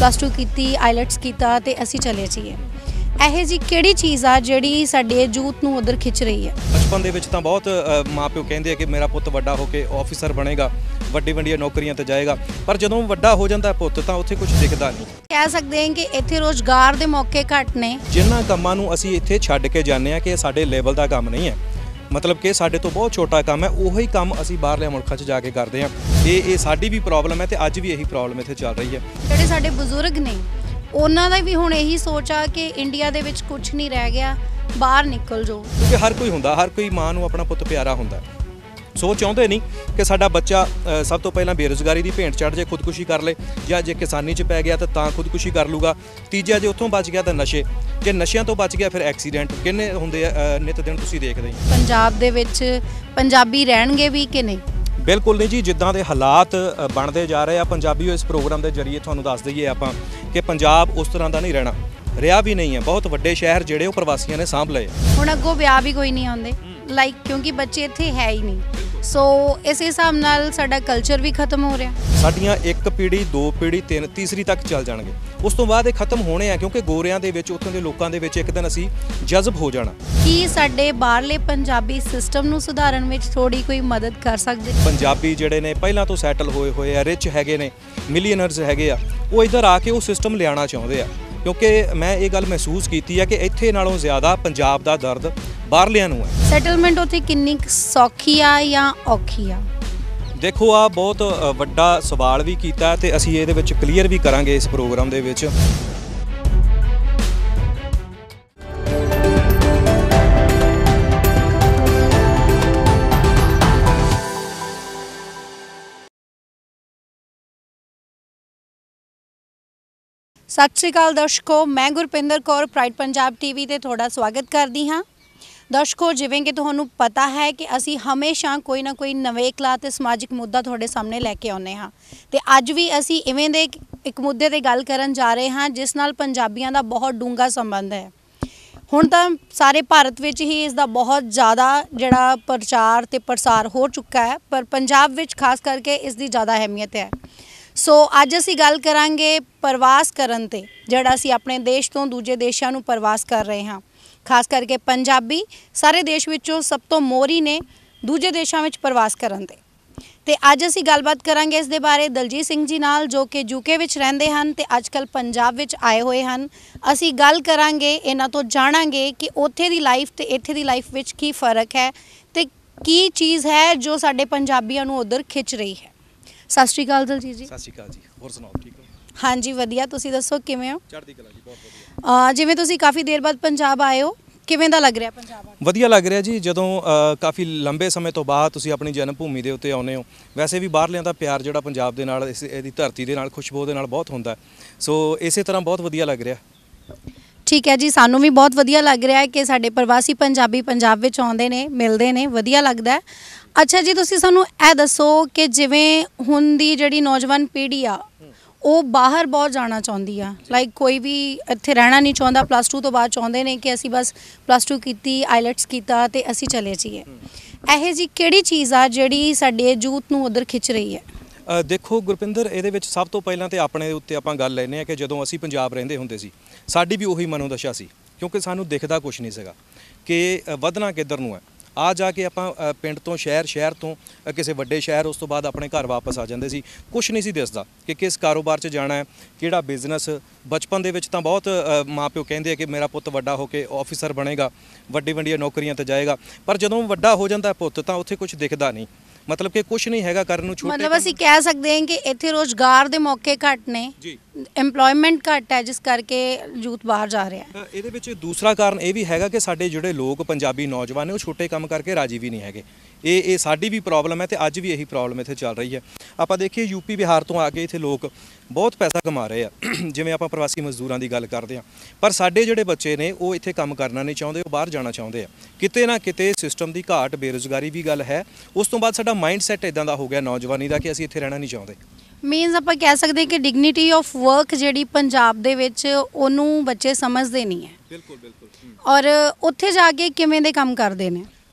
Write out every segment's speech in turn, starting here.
+2 की आईलैट्स किया तो असी चले जाइए। ਇਹੋ ਜੀ ਕਿਹੜੀ ਚੀਜ਼ ਆ ਜਿਹੜੀ ਸਾਡੇ ਯੂਥ ਨੂੰ ਉਧਰ ਖਿੱਚ ਰਹੀ ਹੈ? ਬਚਪਨ ਦੇ ਵਿੱਚ ਤਾਂ ਬਹੁਤ ਮਾਪਿਓ ਕਹਿੰਦੇ ਆ ਕਿ ਮੇਰਾ ਪੁੱਤ ਵੱਡਾ ਹੋ ਕੇ ਆਫੀਸਰ ਬਣੇਗਾ, ਵੱਡੀ ਵੱਡੀਆਂ ਨੌਕਰੀਆਂ ਤੇ ਜਾਏਗਾ, ਪਰ ਜਦੋਂ ਵੱਡਾ ਹੋ ਜਾਂਦਾ ਪੁੱਤ ਤਾਂ ਉੱਥੇ ਕੁਝ ਦਿਖਦਾ ਨਹੀਂ। ਕਹਿ ਸਕਦੇ ਹਾਂ ਕਿ ਇੱਥੇ ਰੋਜ਼ਗਾਰ ਦੇ ਮੌਕੇ ਘੱਟ ਨੇ। ਜਿਨ੍ਹਾਂ ਕੰਮਾਂ ਨੂੰ ਅਸੀਂ ਇੱਥੇ ਛੱਡ ਕੇ ਜਾਂਦੇ ਆ ਕਿ ਇਹ ਸਾਡੇ ਲੈਵਲ ਦਾ ਕੰਮ ਨਹੀਂ ਹੈ, मतलब कि साढ़े तो बहुत छोटा काम है, उही काम असी बाहरले मुल्कां 'च जाके करते हैं। ये साडी भी प्रॉब्लम है तो अज भी यही प्रॉब्लम इत्थे चल रही है। ਜਿਹੜੇ ਸਾਡੇ ਬਜ਼ੁਰਗ ਨੇ ਉਹਨਾਂ ਦਾ ਵੀ ਹੁਣ ਇਹੀ ਸੋਚ ਆ ਕਿ ਇੰਡੀਆ ਦੇ ਵਿੱਚ ਕੁਝ ਨਹੀਂ ਰਹਿ ਗਿਆ, ਬਾਹਰ ਨਿਕਲ ਜਾਓ। ਕਿਉਂਕਿ ਹਰ ਕੋਈ ਹੁੰਦਾ, ਹਰ ਕੋਈ ਮਾਂ ਨੂੰ ਆਪਣਾ ਪੁੱਤ ਪਿਆਰਾ ਹੁੰਦਾ, ਸੋ ਚਾਹੁੰਦੇ ਨਹੀਂ ਕਿ ਸਾਡਾ ਬੱਚਾ ਸਭ ਤੋਂ ਪਹਿਲਾਂ ਬੇਰੁਜ਼ਗਾਰੀ ਦੀ ਭੇਂਟ ਚੜ੍ਹ ਜੇ, ਖੁਦਕੁਸ਼ੀ ਕਰ ਲੇ, ਜਾਂ ਜੇ ਕਿਸਾਨੀ 'ਚ ਪੈ ਗਿਆ ਤਾਂ ਖੁਦਕੁਸ਼ੀ ਕਰ ਲੂਗਾ। ਤੀਜਾ ਜੇ ਉੱਥੋਂ ਬਚ ਗਿਆ ਤਾਂ ਨਸ਼ੇ, ਜੇ ਨਸ਼ਿਆਂ ਤੋਂ ਬਚ ਗਿਆ ਫਿਰ ਐਕਸੀਡੈਂਟ ਕਿੰਨੇ ਹੁੰਦੇ ਆ ਨਿਤ ਦਿਨ, ਤੁਸੀਂ ਦੇਖਦੇ ਹੀ। ਪੰਜਾਬ ਦੇ ਵਿੱਚ ਪੰਜਾਬੀ ਰਹਿਣਗੇ ਵੀ ਕਿ ਨਹੀਂ? ਬਿਲਕੁਲ ਨਹੀਂ ਜੀ, ਜਿੱਦਾਂ ਦੇ ਹਾਲਾਤ ਬਣਦੇ ਜਾ ਰਹੇ ਆ ਪੰਜਾਬੀਓ, ਇਸ ਪ੍ਰੋਗਰਾਮ ਦੇ ਜ਼ਰੀਏ ਤੁਹਾਨੂੰ ਦੱਸ ਦਈਏ ਆਪਾਂ ਕਿ ਪੰਜਾਬ ਉਸ ਤਰ੍ਹਾਂ ਦਾ ਨਹੀਂ ਰਹਿਣਾ, ਰਿਹਾ ਵੀ ਨਹੀਂ ਹੈ। ਬਹੁਤ ਵੱਡੇ ਸ਼ਹਿਰ ਜਿਹੜੇ ਉਹ ਪ੍ਰਵਾਸੀਆਂ ਨੇ ਸਾਂਭ ਲਏ। ਹੁਣ ਅੱਗੋਂ ਵਿਆਹ ਵੀ ਕੋਈ ਨਹੀਂ ਆਉਂਦੇ ਲਾਈਕ, ਕਿਉਂਕਿ ਬੱਚੇ ਇੱਥੇ ਹੈ ਹੀ ਨਹੀਂ। ਸੋ ਇਸ ਹਿਸਾਬ ਨਾਲ ਸਾਡਾ ਕਲਚਰ ਵੀ ਖਤਮ ਹੋ ਰਿਹਾ। ਸਾਡੀਆਂ ਇੱਕ ਪੀੜ੍ਹੀ, ਦੋ ਪੀੜ੍ਹੀ, ਤਿੰਨ, ਤੀਸਰੀ ਤੱਕ ਚੱਲ ਜਾਣਗੇ, ਉਸ ਤੋਂ ਬਾਅਦ ਇਹ ਖਤਮ ਹੋਣੇ ਆ, ਕਿਉਂਕਿ ਗੋਰਿਆਂ ਦੇ ਵਿੱਚ, ਉੱਥੋਂ ਦੇ ਲੋਕਾਂ ਦੇ ਵਿੱਚ ਇੱਕ ਦਿਨ ਅਸੀਂ ਜਜ਼ਬ ਹੋ ਜਾਣਾ। ਕੀ ਸਾਡੇ ਬਾਹਰਲੇ ਪੰਜਾਬੀ ਸਿਸਟਮ ਨੂੰ ਸੁਧਾਰਨ ਵਿੱਚ ਥੋੜੀ ਕੋਈ ਮਦਦ ਕਰ ਸਕਦੇ? ਪੰਜਾਬੀ ਜਿਹੜੇ ਨੇ ਪਹਿਲਾਂ ਤੋਂ ਸੈਟਲ ਹੋਏ ਆ, ਰਿਚ ਹੈਗੇ ਨੇ, ਮਿਲੀਅਨਰਸ ਹੈਗੇ ਆ, ਉਹ ਇੱਧਰ ਆ ਕੇ ਉਹ ਸਿਸਟਮ ਲਿਆਉਣਾ ਚਾਹੁੰਦੇ ਆ। ਕਿਉਂਕਿ ਮੈਂ ਇਹ ਗੱਲ ਮਹਿਸੂਸ ਕੀਤੀ ਹੈ ਕਿ ਇੱਥੇ ਨਾਲੋਂ ਜ਼ਿਆਦਾ ਪੰਜਾਬ ਦਾ ਦਰਦ ਬਾਹਰਲਿਆਂ ਨੂੰ ਹੈ। ਸੈਟਲਮੈਂਟ ਉੱਥੇ ਕਿੰਨੀ ਸੌਖੀ ਆ ਜਾਂ ਔਖੀ ਆ? ਦੇਖੋ, ਆ ਬਹੁਤ ਵੱਡਾ ਸਵਾਲ ਵੀ ਕੀਤਾ ਤੇ ਅਸੀਂ ਇਹਦੇ ਵਿੱਚ ਕਲੀਅਰ ਵੀ ਕਰਾਂਗੇ ਇਸ ਪ੍ਰੋਗਰਾਮ ਦੇ ਵਿੱਚ। सत श्री अकाल दर्शकों, मैं गुरपिंदर कौर प्राइड पंजाब टीवी ते थोड़ा स्वागत करती हाँ। दर्शकों, जिवें कि तुहानूं पता है कि असी हमेशा कोई ना कोई नवेकला ते समाजिक मुद्दा तुहाडे सामने लैके आउने हाँ, ते अज भी असी इवें दे एक मुद्दे ते गल करन जा रहे हाँ जिस नाल पंजाबियां दा बहुत डूंगा संबंध है। हुण तां सारे भारत विच ही इसदा बहुत ज़्यादा जिहड़ा प्रचार ते प्रसार हो चुका है, पर पंजाब विच खास करके इसकी ज़्यादा अहमियत है। सो अज असी गल करांगे प्रवास करन ते, जिहड़ा असी अपने देश तो दूजे देशों नूं प्रवास कर रहे हाँ। खास करके पंजाबी सारे देश विचों सब तो मोहरी ने दूजे देशों विच प्रवास करन ते अज असी गलबात करांगे इस दे बारे दलजीत सिंह जी नाल, जो कि यूके विच रहिंदे हन ते अजकल पंजाब विच आए हुए हन। असी गल करांगे, इन्हां तो जाणांगे कि उत्थे दी लाइफ ते इत्थे दी लाइफ विच की फर्क है ते की चीज़ है जो साडे पंजाबियां नूं उधर खिच रही है। सत श्री अकाल दलजीत जी। सत श्री अकाल जी, होर सुनाओ, ठीक हो? हाँ जी, वधिया, तुसीं दसो किवें हो? चढ़दी कला जी, बहुत वधिया। जिवें तुसीं काफ़ी देर बाद पंजाब आए हो, किवें दा लग रहा पंजाब? वधिया लग रहा जी, ਜਦੋਂ ਕਾਫੀ ਲੰਬੇ ਸਮੇਂ ਤੋਂ ਬਾਅਦ ਤੁਸੀਂ ਆਪਣੀ ਜਨਮ ਭੂਮੀ ਦੇ ਉੱਤੇ ਆਉਂਦੇ ਹੋ। ਵੈਸੇ ਵੀ ਬਾਹਰਲਿਆਂ ਦਾ ਪਿਆਰ ਜਿਹੜਾ ਪੰਜਾਬ ਦੇ ਨਾਲ, ਇਹਦੀ ਧਰਤੀ ਦੇ ਨਾਲ, ਖੁਸ਼ਬੂ ਦੇ ਨਾਲ ਬਹੁਤ ਹੁੰਦਾ, ਸੋ ਇਸੇ ਤਰ੍ਹਾਂ ਬਹੁਤ ਵਧੀਆ ਲੱਗ ਰਿਹਾ। ठीक है जी, सानू भी बहुत वधिया लग रहा है कि साडे प्रवासी पंजाबी पंजाब विच आउंदे ने, मिलदे ने, वधिया लगदा है। अच्छा जी, तुसीं सानू ਇਹ दसो कि जिवें हुण दी जिहड़ी नौजवान पीढ़ी आ ਉਹ ਬਾਹਰ ਬਹੁਤ ਜਾਣਾ ਚਾਹੁੰਦੀ ਆ, ਲਾਈਕ ਕੋਈ ਵੀ ਇੱਥੇ ਰਹਿਣਾ ਨਹੀਂ ਚਾਹੁੰਦਾ। +2 ਤੋਂ ਬਾਅਦ ਚਾਹੁੰਦੇ ਨੇ ਕਿ ਅਸੀਂ ਬਸ +2 ਕੀਤੀ, ਆਈਲੈਟਸ ਕੀਤਾ ਤੇ ਅਸੀਂ ਚਲੇ ਜਾਈਏ। ਇਹੋ ਜੀ ਕਿਹੜੀ ਚੀਜ਼ ਆ ਜਿਹੜੀ ਸਾਡੇ ਯੂਥ ਨੂੰ ਉਧਰ ਖਿੱਚ ਰਹੀ ਹੈ? ਦੇਖੋ ਗੁਰਪਿੰਦਰ, ਇਹਦੇ ਵਿੱਚ ਸਭ ਤੋਂ ਪਹਿਲਾਂ ਤੇ ਆਪਣੇ ਉੱਤੇ ਆਪਾਂ ਗੱਲ ਲੈਂਦੇ ਹਾਂ ਕਿ ਜਦੋਂ ਅਸੀਂ ਪੰਜਾਬ ਰਹਿੰਦੇ ਹੁੰਦੇ ਸੀ, ਸਾਡੀ ਵੀ ਉਹੀ ਮਨੋਦਸ਼ਾ ਸੀ, ਕਿਉਂਕਿ ਸਾਨੂੰ ਦਿਖਦਾ ਕੁਛ ਨਹੀਂ ਸੀਗਾ ਕਿ ਵਧਣਾ ਕਿੱਧਰ ਨੂੰ ਹੈ। ਆ ਜਾ ਕੇ ਆਪਾਂ ਪਿੰਡ ਤੋਂ ਸ਼ਹਿਰ ਤੋਂ ਕਿਸੇ ਵੱਡੇ ਸ਼ਹਿਰ, ਉਸ ਤੋਂ ਬਾਅਦ ਆਪਣੇ ਘਰ ਵਾਪਸ ਆ ਜਾਂਦੇ ਸੀ। ਕੁਛ ਨਹੀਂ ਸੀ ਦਿਸਦਾ ਕਿ ਕਿਸ ਕਾਰੋਬਾਰ 'ਚ ਜਾਣਾ ਹੈ, ਕਿਹੜਾ ਬਿਜ਼ਨਸ। ਬਚਪਨ ਦੇ ਵਿੱਚ ਤਾਂ ਬਹੁਤ ਮਾਪਿਓ ਕਹਿੰਦੇ ਆ ਕਿ ਮੇਰਾ ਪੁੱਤ ਵੱਡਾ ਹੋ ਕੇ ਆਫੀਸਰ ਬਣੇਗਾ, ਵੱਡੀ ਵੱਡੀਆਂ ਨੌਕਰੀਆਂ ਤੇ ਜਾਏਗਾ, ਪਰ ਜਦੋਂ ਵੱਡਾ ਹੋ ਜਾਂਦਾ ਪੁੱਤ ਤਾਂ ਉੱਥੇ ਕੁਝ ਦਿਖਦਾ ਨਹੀਂ, मतलब कि कुछ नहीं है करन नूं। छोटे मतलब असीं कह सकते हैं कि इत्थे रोजगार दे मौके घट ने, एम्प्लॉयमेंट घट है, जिस करके यूथ बाहर जा रहा है। ਇਹਦੇ ਵਿੱਚ ਦੂਸਰਾ ਕਾਰਨ ਇਹ ਵੀ ਹੈਗਾ ਕਿ ਸਾਡੇ ਜਿਹੜੇ ਲੋਕ ਪੰਜਾਬੀ ਨੌਜਵਾਨ ਨੇ ਉਹ ਛੋਟੇ ਕੰਮ ਕਰਕੇ ਰਾਜੀ ਵੀ ਨਹੀਂ ਹੈਗੇ। ਇਹ ਸਾਡੀ ਵੀ ਪ੍ਰੋਬਲਮ ਹੈ ਤੇ ਅੱਜ ਵੀ ਇਹੀ ਪ੍ਰੋਬਲਮ ਇੱਥੇ ਚੱਲ ਰਹੀ ਹੈ। ਆਪਾਂ ਦੇਖੀਏ ਯੂਪੀ ਬਿਹਾਰ ਤੋਂ ਆ ਕੇ ਇੱਥੇ ਲੋਕ ਬਹੁਤ ਪੈਸਾ ਕਮਾ ਰਹੇ ਆ, ਜਿਵੇਂ ਆਪਾਂ ਪ੍ਰਵਾਸੀ ਮਜ਼ਦੂਰਾਂ ਦੀ ਗੱਲ ਕਰਦੇ ਹਾਂ, ਪਰ ਸਾਡੇ ਜਿਹੜੇ ਬੱਚੇ ਨੇ ਉਹ ਇੱਥੇ ਕੰਮ ਕਰਨਾ ਨਹੀਂ ਚਾਹੁੰਦੇ, ਉਹ ਬਾਹਰ ਜਾਣਾ ਚਾਹੁੰਦੇ ਆ। ਕਿਤੇ ਨਾ ਕਿਤੇ ਸਿਸਟਮ ਦੀ ਘਾਟ, ਬੇਰੁਜ਼ਗਾਰੀ ਵੀ ਗੱਲ ਹੈ। ਉਸ ਤੋਂ ਬਾਅਦ ਸਾਡਾ ਮਾਈਂਡ ਸੈਟ ਇਦਾਂ ਦਾ ਹੋ ਗਿਆ ਨੌਜਵਾਨੀ ਦਾ ਕਿ ਅਸੀਂ ਇੱਥੇ ਰਹਿਣਾ ਨਹੀਂ ਚਾਹੁੰਦੇ। ਮੀਨਸ ਆਪਾਂ ਕਹਿ ਸਕਦੇ ਕਿ ਡਿਗਨਿਟੀ ਆਫ ਵਰਕ ਜਿਹੜੀ ਪੰਜਾਬ ਦੇ ਵਿੱਚ ਉਹਨੂੰ ਬੱਚੇ ਸਮਝਦੇ ਨਹੀਂ ਹੈ। ਬਿਲਕੁਲ ਬਿਲਕੁਲ। ਔਰ ਉੱਥੇ ਜਾ ਕੇ ਕਿਵੇਂ ਦੇ ਕੰਮ ਕਰਦੇ ਨੇ?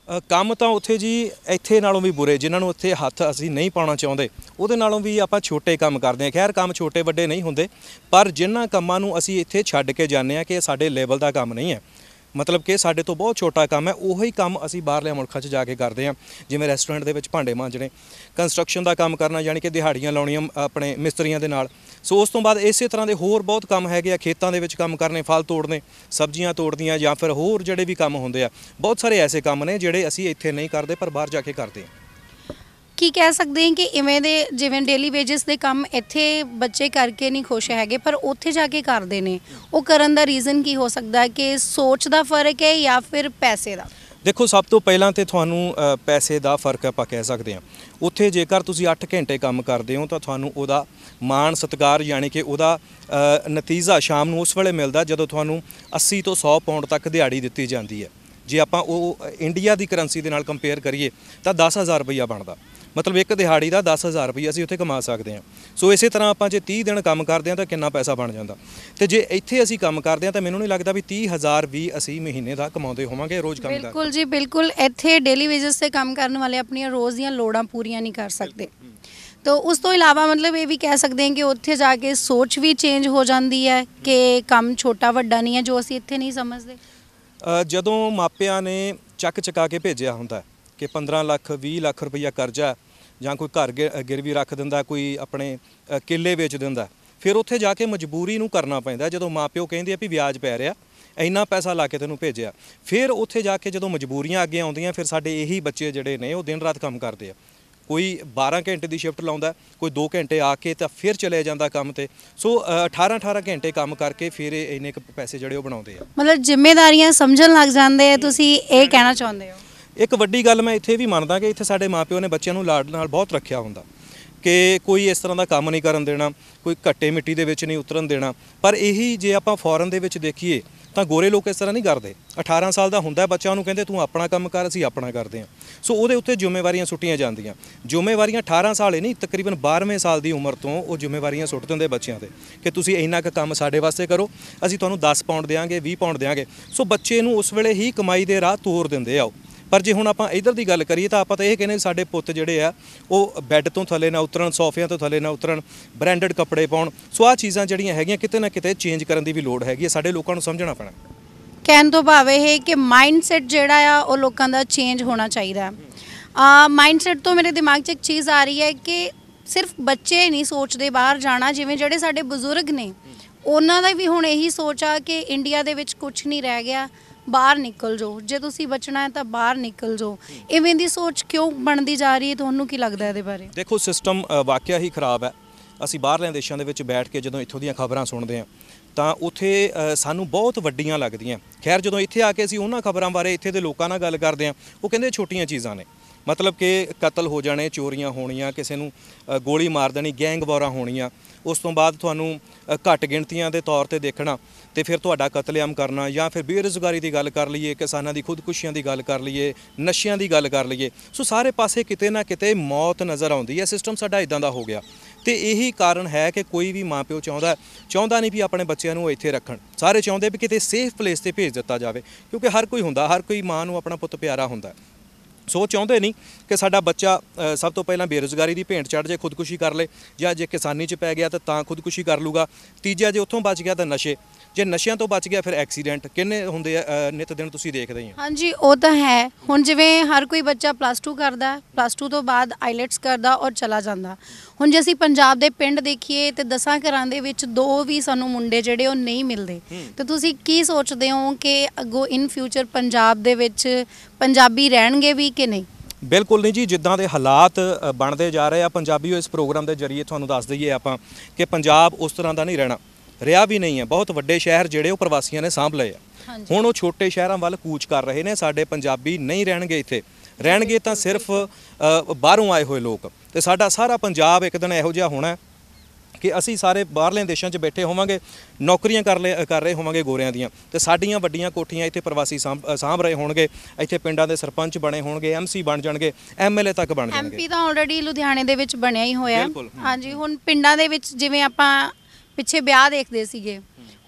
ਕੰਮ ਤਾਂ ਉੱਥੇ ਜੀ ਇੱਥੇ ਨਾਲੋਂ ਵੀ ਬੁਰੇ, ਜਿਨ੍ਹਾਂ ਨੂੰ ਉੱਥੇ ਹੱਥ ਅਸੀਂ ਨਹੀਂ ਪਾਉਣਾ ਚਾਹੁੰਦੇ ਉਹਦੇ ਨਾਲੋਂ ਵੀ ਆਪਾਂ ਛੋਟੇ ਕੰਮ ਕਰਦੇ ਹਾਂ। ਖੈਰ ਕੰਮ ਛੋਟੇ ਵੱਡੇ ਨਹੀਂ ਹੁੰਦੇ, ਪਰ ਜਿਨ੍ਹਾਂ ਕੰਮਾਂ ਨੂੰ ਅਸੀਂ ਇੱਥੇ ਛੱਡ ਕੇ ਜਾਂਦੇ ਹਾਂ ਕਿ ਇਹ ਸਾਡੇ ਲੈਵਲ ਦਾ ਕੰਮ ਨਹੀਂ ਹੈ, ਮਤਲਬ ਕਿ ਸਾਡੇ ਤੋਂ ਬਹੁਤ ਛੋਟਾ ਕੰਮ ਹੈ, ਉਹੀ ਕੰਮ ਅਸੀਂ ਬਾਹਰਲੇ ਮੁਲਕਾਂ 'ਚ ਜਾ ਕੇ ਕਰਦੇ ਹਾਂ। ਜਿਵੇਂ ਰੈਸਟੋਰੈਂਟ ਦੇ ਵਿੱਚ ਭਾਂਡੇ ਮਾਂਜਣੇ, ਕੰਸਟਰਕਸ਼ਨ ਦਾ ਕੰਮ ਕਰਨਾ, ਯਾਨੀ ਕਿ ਦਿਹਾੜੀਆਂ ਲਾਉਣੀਆਂ ਆਪਣੇ ਮਿਸਤਰੀਆਂ ਦੇ ਨਾਲ। ਸੋ ਉਸ ਤੋਂ ਬਾਅਦ ਇਸੇ ਤਰ੍ਹਾਂ ਦੇ ਹੋਰ ਬਹੁਤ ਕੰਮ ਹੈਗੇ ਆ, ਖੇਤਾਂ ਦੇ ਵਿੱਚ ਕੰਮ ਕਰਨੇ, ਫਲ ਤੋੜਨੇ, ਸਬਜ਼ੀਆਂ ਤੋੜਦੀਆਂ, ਜਾਂ ਫਿਰ ਹੋਰ ਜਿਹੜੇ ਵੀ ਕੰਮ ਹੁੰਦੇ ਆ। ਬਹੁਤ ਸਾਰੇ ਐਸੇ ਕੰਮ ਨੇ ਜਿਹੜੇ ਅਸੀਂ ਇੱਥੇ ਨਹੀਂ ਕਰਦੇ ਪਰ ਬਾਹਰ ਜਾ ਕੇ ਕਰਦੇ ਹਾਂ। ਕੀ ਕਹਿ ਸਕਦੇ ਹਾਂ ਕਿ ਇਵੇਂ ਦੇ ਜਿਵੇਂ ਡੇਲੀ ਵੇਜਸ ਦੇ ਕੰਮ ਇੱਥੇ ਬੱਚੇ ਕਰਕੇ ਨਹੀਂ ਖੁਸ਼ ਹੈਗੇ ਪਰ ਉੱਥੇ ਜਾ ਕੇ ਕਰਦੇ ਨੇ, ਉਹ ਕਰਨ ਦਾ ਰੀਜ਼ਨ ਕੀ ਹੋ ਸਕਦਾ ਹੈ? ਕਿ ਸੋਚ ਦਾ ਫਰਕ ਹੈ ਜਾਂ ਫਿਰ ਪੈਸੇ ਦਾ? ਦੇਖੋ, ਸਭ ਤੋਂ ਪਹਿਲਾਂ ਤੇ ਤੁਹਾਨੂੰ ਪੈਸੇ ਦਾ ਫਰਕ ਆਪਾਂ ਕਹਿ ਸਕਦੇ ਹਾਂ। ਉੱਥੇ ਜੇਕਰ ਤੁਸੀਂ 8 ਘੰਟੇ ਕੰਮ ਕਰਦੇ ਹੋ ਤਾਂ ਤੁਹਾਨੂੰ ਉਹਦਾ ਮਾਣ ਸਤਿਕਾਰ, ਯਾਨੀ ਕਿ ਉਹਦਾ ਨਤੀਜਾ ਸ਼ਾਮ ਨੂੰ ਉਸ ਵੇਲੇ ਮਿਲਦਾ ਜਦੋਂ ਤੁਹਾਨੂੰ 80 ਤੋਂ 100 ਪਾਉਂਡ ਤੱਕ ਦਿਹਾੜੀ ਦਿੱਤੀ ਜਾਂਦੀ ਹੈ। ਜੇ ਆਪਾਂ ਉਹ ਇੰਡੀਆ ਦੀ ਕਰੰਸੀ ਦੇ ਨਾਲ ਕੰਪੇਅਰ ਕਰੀਏ ਤਾਂ 10,000 ਰੁਪਈਆ ਬਣਦਾ, ਮਤਲਬ ਇੱਕ ਦਿਹਾੜੀ ਦਾ 10,000 ਰੁਪਈਆ ਅਸੀਂ ਉੱਥੇ ਕਮਾ ਸਕਦੇ ਹਾਂ। ਸੋ ਇਸੇ ਤਰ੍ਹਾਂ ਆਪਾਂ ਜੇ 30 ਦਿਨ ਕੰਮ ਕਰਦੇ ਹਾਂ ਤਾਂ ਕਿੰਨਾ ਪੈਸਾ ਬਣ ਜਾਂਦਾ, ਤੇ ਜੇ ਇੱਥੇ ਅਸੀਂ ਕੰਮ ਕਰਦੇ ਹਾਂ ਤਾਂ ਮੈਨੂੰ ਨਹੀਂ ਲੱਗਦਾ ਵੀ 30,000 ਵੀ ਅਸੀਂ ਮਹੀਨੇ ਦਾ ਕਮਾਉਂਦੇ ਹੋਵਾਂਗੇ ਰੋਜ਼ ਕੰਮ ਕਰਕੇ। ਬਿਲਕੁਲ ਜੀ, ਬਿਲਕੁਲ। ਇੱਥੇ ਡੇਲੀ ਵੇਜਸ 'ਤੇ ਕੰਮ ਕਰਨ ਵਾਲੇ ਆਪਣੀਆਂ ਰੋਜ਼ ਦੀਆਂ ਲੋੜਾਂ ਪੂਰੀਆਂ ਨਹੀਂ ਕਰ ਸਕਦੇ। ਤਾਂ ਉਸ ਤੋਂ ਇਲਾਵਾ ਮਤਲਬ ਇਹ ਵੀ ਕਹਿ ਸਕਦੇ ਹਾਂ ਕਿ ਉੱਥੇ ਜਾ ਕੇ ਸੋਚ ਵੀ ਚੇਂਜ ਹੋ ਜਾਂਦੀ ਹੈ ਕਿ ਕੰਮ ਛੋਟਾ ਵੱਡਾ ਨਹੀਂ ਹੈ, ਜੋ ਅਸੀਂ ਇੱਥੇ ਨਹੀਂ ਸਮਝਦੇ। ਜਦੋਂ ਮਾਪਿਆਂ ਨੇ ਚੱਕ ਚਕਾ ਕੇ ਭੇਜਿਆ ਹੁੰਦਾ ਕਿ 15 ਲੱਖ 20 ਲੱਖ ਰੁਪਈਆ ਕਰਜ਼ਾ, ਜਾਂ ਕੋਈ ਘਰ ਗਿਰਵੀ ਰੱਖ ਦਿੰਦਾ, ਕੋਈ ਆਪਣੇ ਕਿੱਲੇ ਵੇਚ ਦਿੰਦਾ, ਫਿਰ ਉੱਥੇ ਜਾ ਕੇ ਮਜਬੂਰੀ ਨੂੰ ਕਰਨਾ ਪੈਂਦਾ। ਜਦੋਂ ਮਾਪਿਓ ਕਹਿੰਦੇ ਆ ਵੀ ਵਿਆਜ ਪੈ ਰਿਹਾ, ਇੰਨਾ ਪੈਸਾ ਲਾ ਕੇ ਤੈਨੂੰ ਭੇਜਿਆ, ਫਿਰ ਉੱਥੇ ਜਾ ਕੇ ਜਦੋਂ ਮਜਬੂਰੀਆਂ ਅੱਗੇ ਆਉਂਦੀਆਂ, ਫਿਰ ਸਾਡੇ ਇਹੀ ਬੱਚੇ ਜਿਹੜੇ ਨੇ ਉਹ ਦਿਨ ਰਾਤ ਕੰਮ ਕਰਦੇ ਆ। ਕੋਈ 12 ਘੰਟੇ ਦੀ ਸ਼ਿਫਟ ਲਾਉਂਦਾ, ਕੋਈ 2 ਘੰਟੇ ਆ ਕੇ ਤਾਂ ਫਿਰ ਚਲੇ ਜਾਂਦਾ ਕੰਮ ਤੇ। ਸੋ 18 ਘੰਟੇ ਕੰਮ ਕਰਕੇ ਫਿਰ ਇੰਨੇ ਕੁ ਪੈਸੇ ਜਿਹੜੇ ਉਹ ਬਣਾਉਂਦੇ ਆ। ਮਤਲਬ ਜ਼ਿੰਮੇਵਾਰੀਆਂ ਸਮਝਣ ਲੱਗ ਜਾਂਦੇ ਆ, ਤੁਸੀਂ ਇਹ ਕਹਿਣਾ ਚਾਹੁੰਦੇ ਹੋ? ਇੱਕ ਵੱਡੀ ਗੱਲ ਮੈਂ ਇੱਥੇ ਵੀ ਮੰਨਦਾ ਕਿ ਇੱਥੇ ਸਾਡੇ ਮਾਪਿਓ ਨੇ ਬੱਚਿਆਂ ਨੂੰ ਲਾਡ ਨਾਲ ਬਹੁਤ ਰੱਖਿਆ ਹੁੰਦਾ ਕਿ ਕੋਈ ਇਸ ਤਰ੍ਹਾਂ ਦਾ ਕੰਮ ਨਹੀਂ ਕਰਨ ਦੇਣਾ, ਕੋਈ ਘੱਟੇ ਮਿੱਟੀ ਦੇ ਵਿੱਚ ਨਹੀਂ ਉਤਰਨ ਦੇਣਾ। ਪਰ ਇਹੀ ਜੇ ਆਪਾਂ ਫੋਰਨ ਦੇ ਵਿੱਚ ਦੇਖੀਏ ਤਾਂ ਗੋਰੇ ਲੋਕ ਇਸ ਤਰ੍ਹਾਂ ਨਹੀਂ ਕਰਦੇ। 18 ਸਾਲ ਦਾ ਹੁੰਦਾ ਬੱਚਾ, ਉਹਨੂੰ ਕਹਿੰਦੇ ਤੂੰ ਆਪਣਾ ਕੰਮ ਕਰ, ਅਸੀਂ ਆਪਣਾ ਕਰਦੇ ਹਾਂ। ਸੋ ਉਹਦੇ ਉੱਤੇ ਜ਼ਿੰਮੇਵਾਰੀਆਂ ਸੁੱਟੀਆਂ ਜਾਂਦੀਆਂ। ਜ਼ਿੰਮੇਵਾਰੀਆਂ 18 ਸਾਲ ਹੀ ਨਹੀਂ, ਤਕਰੀਬਨ 12ਵੇਂ ਸਾਲ ਦੀ ਉਮਰ ਤੋਂ ਉਹ ਜ਼ਿੰਮੇਵਾਰੀਆਂ ਸੁੱਟ ਦਿੰਦੇ ਬੱਚਿਆਂ ਤੇ ਕਿ ਤੁਸੀਂ ਇੰਨਾ ਕੁ ਕੰਮ ਸਾਡੇ ਵਾਸਤੇ ਕਰੋ, ਅਸੀਂ ਤੁਹਾਨੂੰ 10 ਪਾਉਂਡ ਦੇਵਾਂਗੇ, 20 ਪਾਉਂਡ ਦੇਵਾਂਗੇ। ਸੋ ਬੱਚੇ ਨੂੰ ਉਸ ਵੇਲੇ ਹੀ ਕਮਾਈ ਦੇ ਰਾਹ ਤੋਰ ਦਿੰਦੇ ਆ। ਪਰ ਜੇ ਹੁਣ ਆਪਾਂ ਇੱਧਰ ਦੀ ਗੱਲ ਕਰੀਏ ਤਾਂ ਆਪਾਂ ਤਾਂ ਇਹ ਕਹਿੰਦੇ ਸਾਡੇ ਪੁੱਤ ਜਿਹੜੇ ਆ ਉਹ ਬੈੱਡ ਤੋਂ ਥੱਲੇ ਨਾ ਉਤਰਨ, ਸੋਫਿਆਂ ਤੋਂ ਥੱਲੇ ਨਾ ਉਤਰਨ, ਬ੍ਰਾਂਡਡ ਕੱਪੜੇ ਪਾਉਣ। ਸੋ ਆਹ ਚੀਜ਼ਾਂ ਜਿਹੜੀਆਂ ਹੈਗੀਆਂ ਕਿਤੇ ਨਾ ਕਿਤੇ ਚੇਂਜ ਕਰਨ ਦੀ ਵੀ ਲੋੜ ਹੈਗੀ ਹੈ, ਸਾਡੇ ਲੋਕਾਂ ਨੂੰ ਸਮਝਣਾ ਪੈਣਾ। ਕਹਿਣ ਤੋਂ ਭਾਵ ਇਹ ਹੈ ਕਿ ਮਾਈਂਡਸੈਟ ਜਿਹੜਾ ਆ ਉਹ ਲੋਕਾਂ ਦਾ ਚੇਂਜ ਹੋਣਾ ਚਾਹੀਦਾ। ਮਾਈਂਡਸੈਟ ਤੋਂ ਮੇਰੇ ਦਿਮਾਗ 'ਚ ਇੱਕ ਚੀਜ਼ ਆ ਰਹੀ ਹੈ ਕਿ ਸਿਰਫ ਬੱਚੇ ਨਹੀਂ ਸੋਚਦੇ ਬਾਹਰ ਜਾਣਾ, ਜਿਵੇਂ ਜਿਹੜੇ ਸਾਡੇ ਬਜ਼ੁਰਗ ਨੇ ਉਹਨਾਂ ਦਾ ਵੀ ਹੁਣ ਇਹੀ ਸੋਚ ਆ ਕਿ ਇੰਡੀਆ ਦੇ ਵਿੱਚ ਕੁਝ ਨਹੀਂ ਰਹਿ ਗਿਆ, ਬਾਹਰ ਨਿਕਲ ਜਾਓ, ਜੇ ਤੁਸੀਂ ਬਚਣਾ ਹੈ ਤਾਂ ਬਾਹਰ ਨਿਕਲ ਜਾਓ। ਇਵੇਂ ਦੀ ਸੋਚ ਕਿਉਂ ਬਣਦੀ ਜਾ ਰਹੀ ਹੈ? ਤੁਹਾਨੂੰ ਕੀ ਲੱਗਦਾ ਇਹਦੇ ਬਾਰੇ? ਦੇਖੋ, ਸਿਸਟਮ ਵਾਕਿਆ ਹੀ ਖਰਾਬ ਹੈ। ਅਸੀਂ ਬਾਹਰਲੇ ਦੇਸ਼ਾਂ ਦੇ ਵਿੱਚ ਬੈਠ ਕੇ ਜਦੋਂ ਇੱਥੋਂ ਦੀਆਂ ਖਬਰਾਂ ਸੁਣਦੇ ਹਾਂ ਤਾਂ ਉੱਥੇ ਸਾਨੂੰ ਬਹੁਤ ਵੱਡੀਆਂ ਲੱਗਦੀਆਂ। ਖੈਰ ਜਦੋਂ ਇੱਥੇ ਆ ਕੇ ਅਸੀਂ ਉਹਨਾਂ ਖਬਰਾਂ ਬਾਰੇ ਇੱਥੇ ਦੇ ਲੋਕਾਂ ਨਾਲ ਗੱਲ ਕਰਦੇ ਹਾਂ, ਉਹ ਕਹਿੰਦੇ ਛੋਟੀਆਂ ਚੀਜ਼ਾਂ ਨੇ, ਮਤਲਬ ਕਿ ਕਤਲ ਹੋ ਜਾਣੇ, ਚੋਰੀਆਂ ਹੋਣੀਆਂ, ਕਿਸੇ ਨੂੰ ਗੋਲੀ ਮਾਰ ਦੇਣੀ, ਗੈਂਗ ਵਾਰਾਂ ਹੋਣੀਆਂ, ਉਸ ਤੋਂ ਬਾਅਦ ਤੁਹਾਨੂੰ ਘੱਟ ਗਿਣਤੀਆਂ ਦੇ ਤੌਰ ਤੇ ਦੇਖਣਾ ਤੇ ਫਿਰ ਤੁਹਾਡਾ ਕਤਲੇਆਮ ਕਰਨਾ, ਜਾਂ ਫਿਰ ਬੇਰੁਜ਼ਗਾਰੀ ਦੀ ਗੱਲ ਕਰ ਲਈਏ, ਕਿਸਾਨਾਂ ਦੀ ਖੁਦਕੁਸ਼ੀਆਂ ਦੀ ਗੱਲ ਕਰ ਲਈਏ, ਨਸ਼ਿਆਂ ਦੀ ਗੱਲ ਕਰ ਲਈਏ। ਸੋ ਸਾਰੇ ਪਾਸੇ ਕਿਤੇ ਨਾ ਕਿਤੇ ਮੌਤ ਨਜ਼ਰ ਆਉਂਦੀ ਹੈ। ਸਿਸਟਮ ਸਾਡਾ ਇਦਾਂ ਦਾ ਹੋ ਗਿਆ ਤੇ ਇਹੀ ਕਾਰਨ ਹੈ ਕਿ ਕੋਈ ਵੀ ਮਾਂ ਪਿਓ ਚਾਹੁੰਦਾ ਨਹੀਂ ਵੀ ਆਪਣੇ ਬੱਚਿਆਂ ਨੂੰ ਇੱਥੇ ਰੱਖਣ। ਸਾਰੇ ਚਾਹੁੰਦੇ ਵੀ ਕਿਤੇ ਸੇਫ ਪਲੇਸ ਤੇ ਭੇਜ ਦਿੱਤਾ ਜਾਵੇ, ਕਿਉਂਕਿ ਹਰ ਕੋਈ ਮਾਂ ਨੂੰ ਆਪਣਾ ਪੁੱਤ ਪਿਆਰਾ ਹੁੰਦਾ। ਸੋ ਚਾਹੁੰਦੇ ਨਹੀਂ ਕਿ ਸਾਡਾ ਬੱਚਾ ਸਭ ਤੋਂ ਪਹਿਲਾਂ ਬੇਰੁਜ਼ਗਾਰੀ ਦੀ ਭੇਂਟ ਚੜ੍ਹ ਜਾਏ, ਖੁਦਕੁਸ਼ੀ ਕਰ ਲੇ, ਜਾਂ ਜੇ ਕਿਸਾਨੀ 'ਚ ਪੈ ਗਿਆ ਤਾਂ ਖੁਦਕੁਸ਼ੀ ਕਰ ਲੂਗਾ। ਤੀਜਾ, ਜੇ ਉੱਥੋਂ ਬਚ ਗਿਆ ਤਾਂ ਨਸ਼ੇ, ਜੇ ਨਸ਼ਿਆਂ ਤੋਂ ਬਚ ਗਿਆ ਫਿਰ ਐਕਸੀਡੈਂਟ ਕਿੰਨੇ ਹੁੰਦੇ ਆ ਨਿਤ ਦਿਨ, ਤੁਸੀਂ ਦੇਖਦੇ ਹੀ ਹੋ। ਹਾਂਜੀ, ਉਹ ਤਾਂ ਹੈ। ਹੁਣ ਜਿਵੇਂ ਹਰ ਕੋਈ ਬੱਚਾ +2 ਕਰਦਾ, +2 ਤੋਂ ਬਾਅਦ ਆਈਲੈਟਸ ਕਰਦਾ ਔਰ ਚਲਾ ਜਾਂਦਾ। ਹੁਣ ਜੇ ਅਸੀਂ ਪੰਜਾਬ ਦੇ ਪਿੰਡ ਦੇਖੀਏ ਤੇ 10 ਘਰਾਂ ਦੇ ਵਿੱਚ 2 ਵੀ ਸਾਨੂੰ ਮੁੰਡੇ ਜਿਹੜੇ ਉਹ ਨਹੀਂ ਮਿਲਦੇ। ਤੇ ਤੁਸੀਂ ਕੀ ਸੋਚਦੇ ਹੋ ਕਿ ਅੱਗੋਂ ਇਨ ਫਿਊਚਰ ਪੰਜਾਬ ਦੇ ਵਿੱਚ ਪੰਜਾਬੀ ਰਹਿਣਗੇ ਵੀ ਕਿ ਨਹੀਂ? ਬਿਲਕੁਲ ਨਹੀਂ ਜੀ, ਜਿੱਦਾਂ ਦੇ ਹਾਲਾਤ ਬਣਦੇ ਜਾ ਰਹੇ ਆ ਪੰਜਾਬੀਓ, ਇਸ ਪ੍ਰੋਗਰਾਮ ਦੇ ਜ਼ਰੀਏ ਤੁਹਾਨੂੰ ਦੱਸ ਦਈਏ ਆਪਾਂ ਕਿ ਪੰਜਾਬ ਉਸ ਤਰ੍ਹਾਂ ਦਾ ਨਹੀਂ ਰਿਹਾ ਵੀ ਨਹੀਂ ਹੈ। ਬਹੁਤ ਵੱਡੇ ਸ਼ਹਿਰ ਜਿਹੜੇ ਉਹ ਪ੍ਰਵਾਸੀਆਂ ਨੇ ਸਾਂਭ ਲਏ ਆ। ਹੁਣ ਉਹ ਛੋਟੇ ਸ਼ਹਿਰਾਂ ਵੱਲ ਕੂਚ ਕਰ ਰਹੇ ਨੇ। ਸਾਡੇ ਪੰਜਾਬੀ ਨਹੀਂ ਰਹਿਣਗੇ ਇੱਥੇ, ਰਹਿਣਗੇ ਤਾਂ ਸਿਰਫ ਬਾਹਰੋਂ ਆਏ ਹੋਏ ਲੋਕ। ਤੇ ਸਾਡਾ ਸਾਰਾ ਪੰਜਾਬ ਇੱਕ ਦਿਨ ਇਹੋ ਜਿਹਾ ਹੋਣਾ ਕਿ ਅਸੀਂ ਸਾਰੇ ਬਾਹਰਲੇ ਦੇਸ਼ਾਂ 'ਚ ਬੈਠੇ ਹੋਵਾਂਗੇ, ਨੌਕਰੀਆਂ ਕਰ ਰਹੇ ਹੋਵਾਂਗੇ ਗੋਰਿਆਂ ਦੀਆਂ, ਤੇ ਸਾਡੀਆਂ ਵੱਡੀਆਂ ਕੋਠੀਆਂ ਇੱਥੇ ਪ੍ਰਵਾਸੀ ਸਾਂਭ ਰਹੇ ਹੋਣਗੇ। ਇੱਥੇ ਪਿੰਡਾਂ ਦੇ ਸਰਪੰਚ ਬਣੇ ਹੋਣਗੇ, MC ਬਣ ਜਾਣਗੇ, MLA ਤੱਕ ਬਣ ਜਾਣਗੇ। MP ਤਾਂ ਆਲਰੇਡੀ ਲੁਧਿਆਣੇ ਦੇ ਵਿੱਚ ਬਣਿਆ ਹੀ ਹੋਇਆ। ਹਾਂਜੀ, ਹੁਣ ਪਿੰਡਾਂ ਦੇ ਵਿੱਚ ਜਿਵੇਂ ਆਪਾਂ ਪਿੱਛੇ ਵਿਆਹ ਦੇਖਦੇ ਸੀਗੇ,